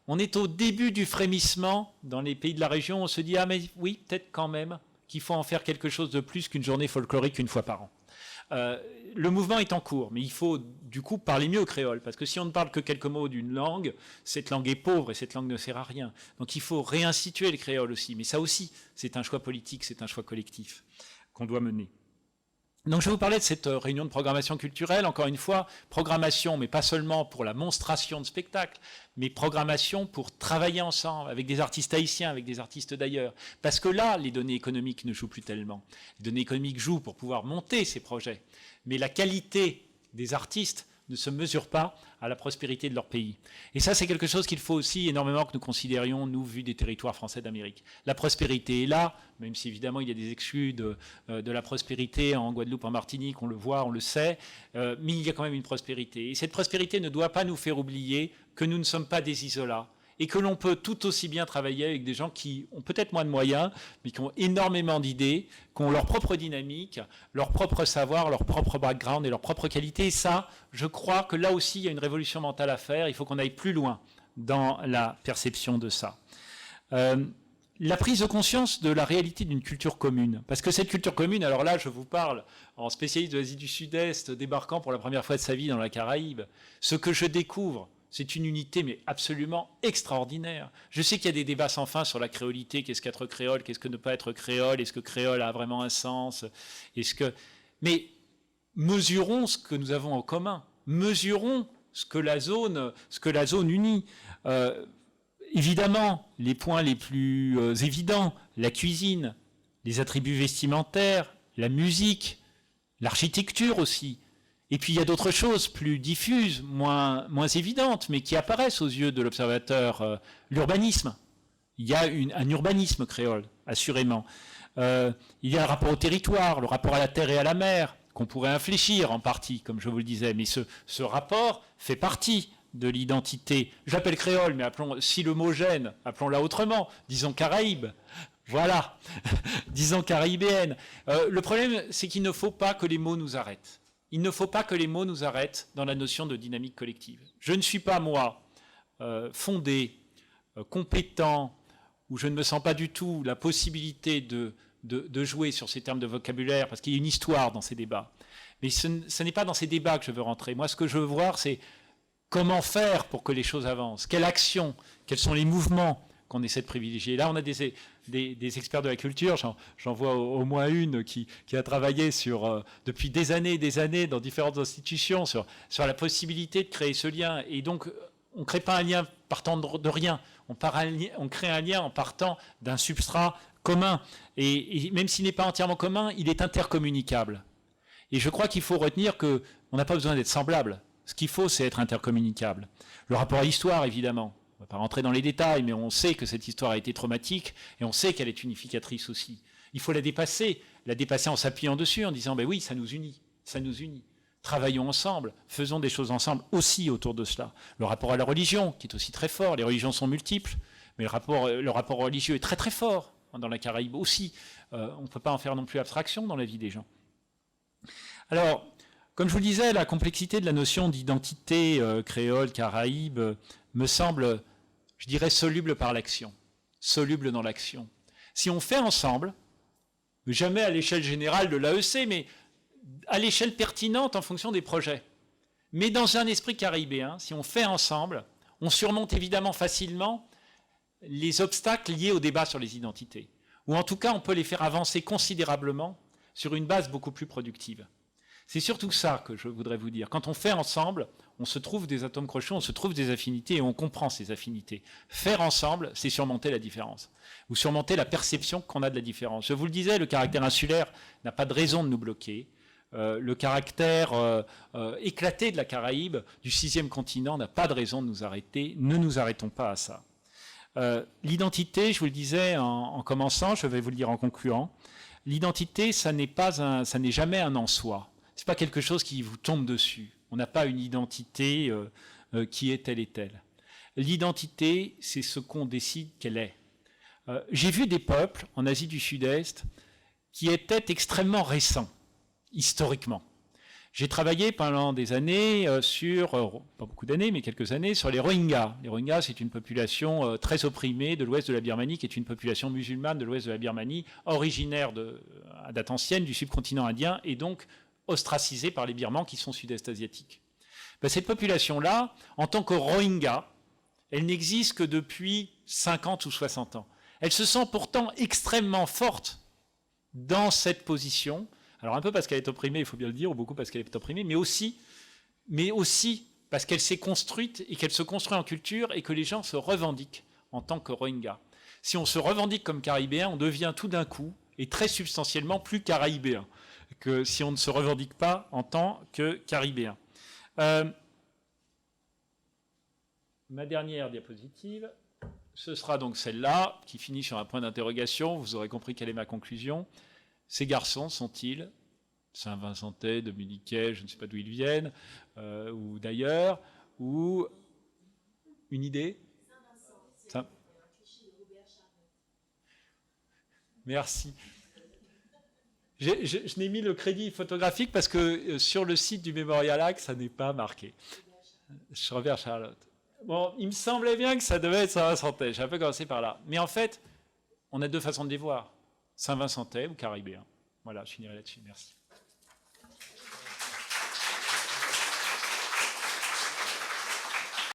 On est au début du frémissement dans les pays de la région, on se dit « Ah mais oui, peut-être quand même qu'il faut en faire quelque chose de plus qu'une journée folklorique une fois par an ». Le mouvement est en cours, mais il faut du coup parler mieux au créole, parce que si on ne parle que quelques mots d'une langue, cette langue est pauvre et cette langue ne sert à rien. Donc il faut réinstituer le créole aussi, mais ça aussi, c'est un choix politique, c'est un choix collectif qu'on doit mener. Donc je vais vous parler de cette réunion de programmation culturelle, encore une fois, programmation, mais pas seulement pour la monstration de spectacles, mais programmation pour travailler ensemble avec des artistes haïtiens, avec des artistes d'ailleurs. Parce que là, les données économiques ne jouent plus tellement. Les données économiques jouent pour pouvoir monter ces projets. Mais la qualité des artistes ne se mesure pas à la prospérité de leur pays. Et ça, c'est quelque chose qu'il faut aussi énormément que nous considérions, nous, vu des territoires français d'Amérique. La prospérité est là, même si évidemment il y a des exclus de la prospérité en Guadeloupe, en Martinique, on le voit, on le sait, mais il y a quand même une prospérité. Et cette prospérité ne doit pas nous faire oublier que nous ne sommes pas des isolats, et que l'on peut tout aussi bien travailler avec des gens qui ont peut-être moins de moyens, mais qui ont énormément d'idées, qui ont leur propre dynamique, leur propre savoir, leur propre background et leur propre qualité. Et ça, je crois que là aussi, il y a une révolution mentale à faire. Il faut qu'on aille plus loin dans la perception de ça. La prise de conscience de la réalité d'une culture commune. Parce que cette culture commune, alors là, je vous parle en spécialiste de l'Asie du Sud-Est, débarquant pour la première fois de sa vie dans la Caraïbe, ce que je découvre C'est une unité, mais absolument extraordinaire. Je sais qu'il y a des débats sans fin sur la créolité, qu'est-ce qu'être créole, qu'est-ce que ne pas être créole, est-ce que créole a vraiment un sens, Mais mesurons ce que nous avons en commun, mesurons ce que la zone unit. Évidemment, les points les plus évidents, la cuisine, les attributs vestimentaires, la musique, l'architecture aussi. Et puis il y a d'autres choses plus diffuses, moins évidentes, mais qui apparaissent aux yeux de l'observateur. L'urbanisme. Il y a un urbanisme créole, assurément. Il y a le rapport au territoire, le rapport à la terre et à la mer, qu'on pourrait infléchir en partie, comme je vous le disais. Mais ce rapport fait partie de l'identité. J'appelle créole, mais si le mot gêne, appelons-la autrement. Disons Caraïbe. Voilà. Disons caribéenne. Le problème, c'est qu'il ne faut pas que les mots nous arrêtent. Il ne faut pas que les mots nous arrêtent dans la notion de dynamique collective. Je ne suis pas, moi, fondé, compétent, ou je ne me sens pas du tout la possibilité de jouer sur ces termes de vocabulaire, parce qu'il y a une histoire dans ces débats. Mais ce n'est pas dans ces débats que je veux rentrer. Moi, ce que je veux voir, c'est comment faire pour que les choses avancent. Quelle action, quels sont les mouvements qu'on essaie de privilégier. Là, on a des experts de la culture, j'en vois au moins une qui a travaillé depuis des années dans différentes institutions sur la possibilité de créer ce lien. Et donc, on ne crée pas un lien partant de rien, on crée un lien en partant d'un substrat commun. Et même s'il n'est pas entièrement commun, il est intercommunicable. Et je crois qu'il faut retenir qu'on n'a pas besoin d'être semblable. Ce qu'il faut, c'est être intercommunicable. Le rapport à l'histoire, évidemment. On ne va pas rentrer dans les détails, mais on sait que cette histoire a été traumatique et on sait qu'elle est unificatrice aussi. Il faut la dépasser en s'appuyant dessus, en disant, oui, ça nous unit. Travaillons ensemble, faisons des choses ensemble aussi autour de cela. Le rapport à la religion, qui est aussi très fort, les religions sont multiples, mais le rapport religieux est très très fort dans la Caraïbe aussi. On ne peut pas en faire non plus abstraction dans la vie des gens. Alors, comme je vous le disais, la complexité de la notion d'identité créole, caraïbe, me semble, je dirais, soluble par l'action, soluble dans l'action. Si on fait ensemble, jamais à l'échelle générale de l'AEC, mais à l'échelle pertinente en fonction des projets, mais dans un esprit caribéen, si on fait ensemble, on surmonte évidemment facilement les obstacles liés au débat sur les identités, ou en tout cas on peut les faire avancer considérablement sur une base beaucoup plus productive. C'est surtout ça que je voudrais vous dire. Quand on fait ensemble, on se trouve des atomes crochus, on se trouve des affinités et on comprend ces affinités. Faire ensemble, c'est surmonter la différence. Ou surmonter la perception qu'on a de la différence. Je vous le disais, le caractère insulaire n'a pas de raison de nous bloquer. Le caractère éclaté de la Caraïbe, du 6e continent, n'a pas de raison de nous arrêter. Ne nous arrêtons pas à ça. L'identité, je vous le disais en commençant, je vais vous le dire en concluant, l'identité, ça n'est jamais un en soi. Ce n'est pas quelque chose qui vous tombe dessus. On n'a pas une identité qui est telle et telle. L'identité, c'est ce qu'on décide qu'elle est. J'ai vu des peuples en Asie du Sud-Est qui étaient extrêmement récents, historiquement. J'ai travaillé pendant des années pas beaucoup d'années, mais quelques années, sur les Rohingyas. Les Rohingyas, c'est une population très opprimée de l'ouest de la Birmanie, qui est une population musulmane de l'ouest de la Birmanie, originaire à date ancienne du subcontinent indien, et donc ostracisés par les Birmans qui sont sud-est asiatiques. Cette population-là, en tant que Rohingya, elle n'existe que depuis 50 ou 60 ans. Elle se sent pourtant extrêmement forte dans cette position, alors un peu parce qu'elle est opprimée, il faut bien le dire, ou beaucoup parce qu'elle est opprimée, mais aussi parce qu'elle s'est construite et qu'elle se construit en culture et que les gens se revendiquent en tant que Rohingya. Si on se revendique comme caribéen, on devient tout d'un coup, et très substantiellement, plus caraïbéen que si on ne se revendique pas en tant que caribéen. Ma dernière diapositive, ce sera donc celle-là, qui finit sur un point d'interrogation. Vous aurez compris quelle est ma conclusion. Ces garçons sont-ils Saint-Vincentais, Dominiquais, je ne sais pas d'où ils viennent, ou d'ailleurs, ou une idée Merci. Je n'ai mis le crédit photographique parce que sur le site du Memorial Act, ça n'est pas marqué. Robert Charlotte. Bon, il me semblait bien que ça devait être Saint-Vincentais. J'ai un peu commencé par là. Mais en fait, on a deux façons de les voir. Saint-Vincentais ou caribéen. Voilà, je finirai là-dessus. Merci.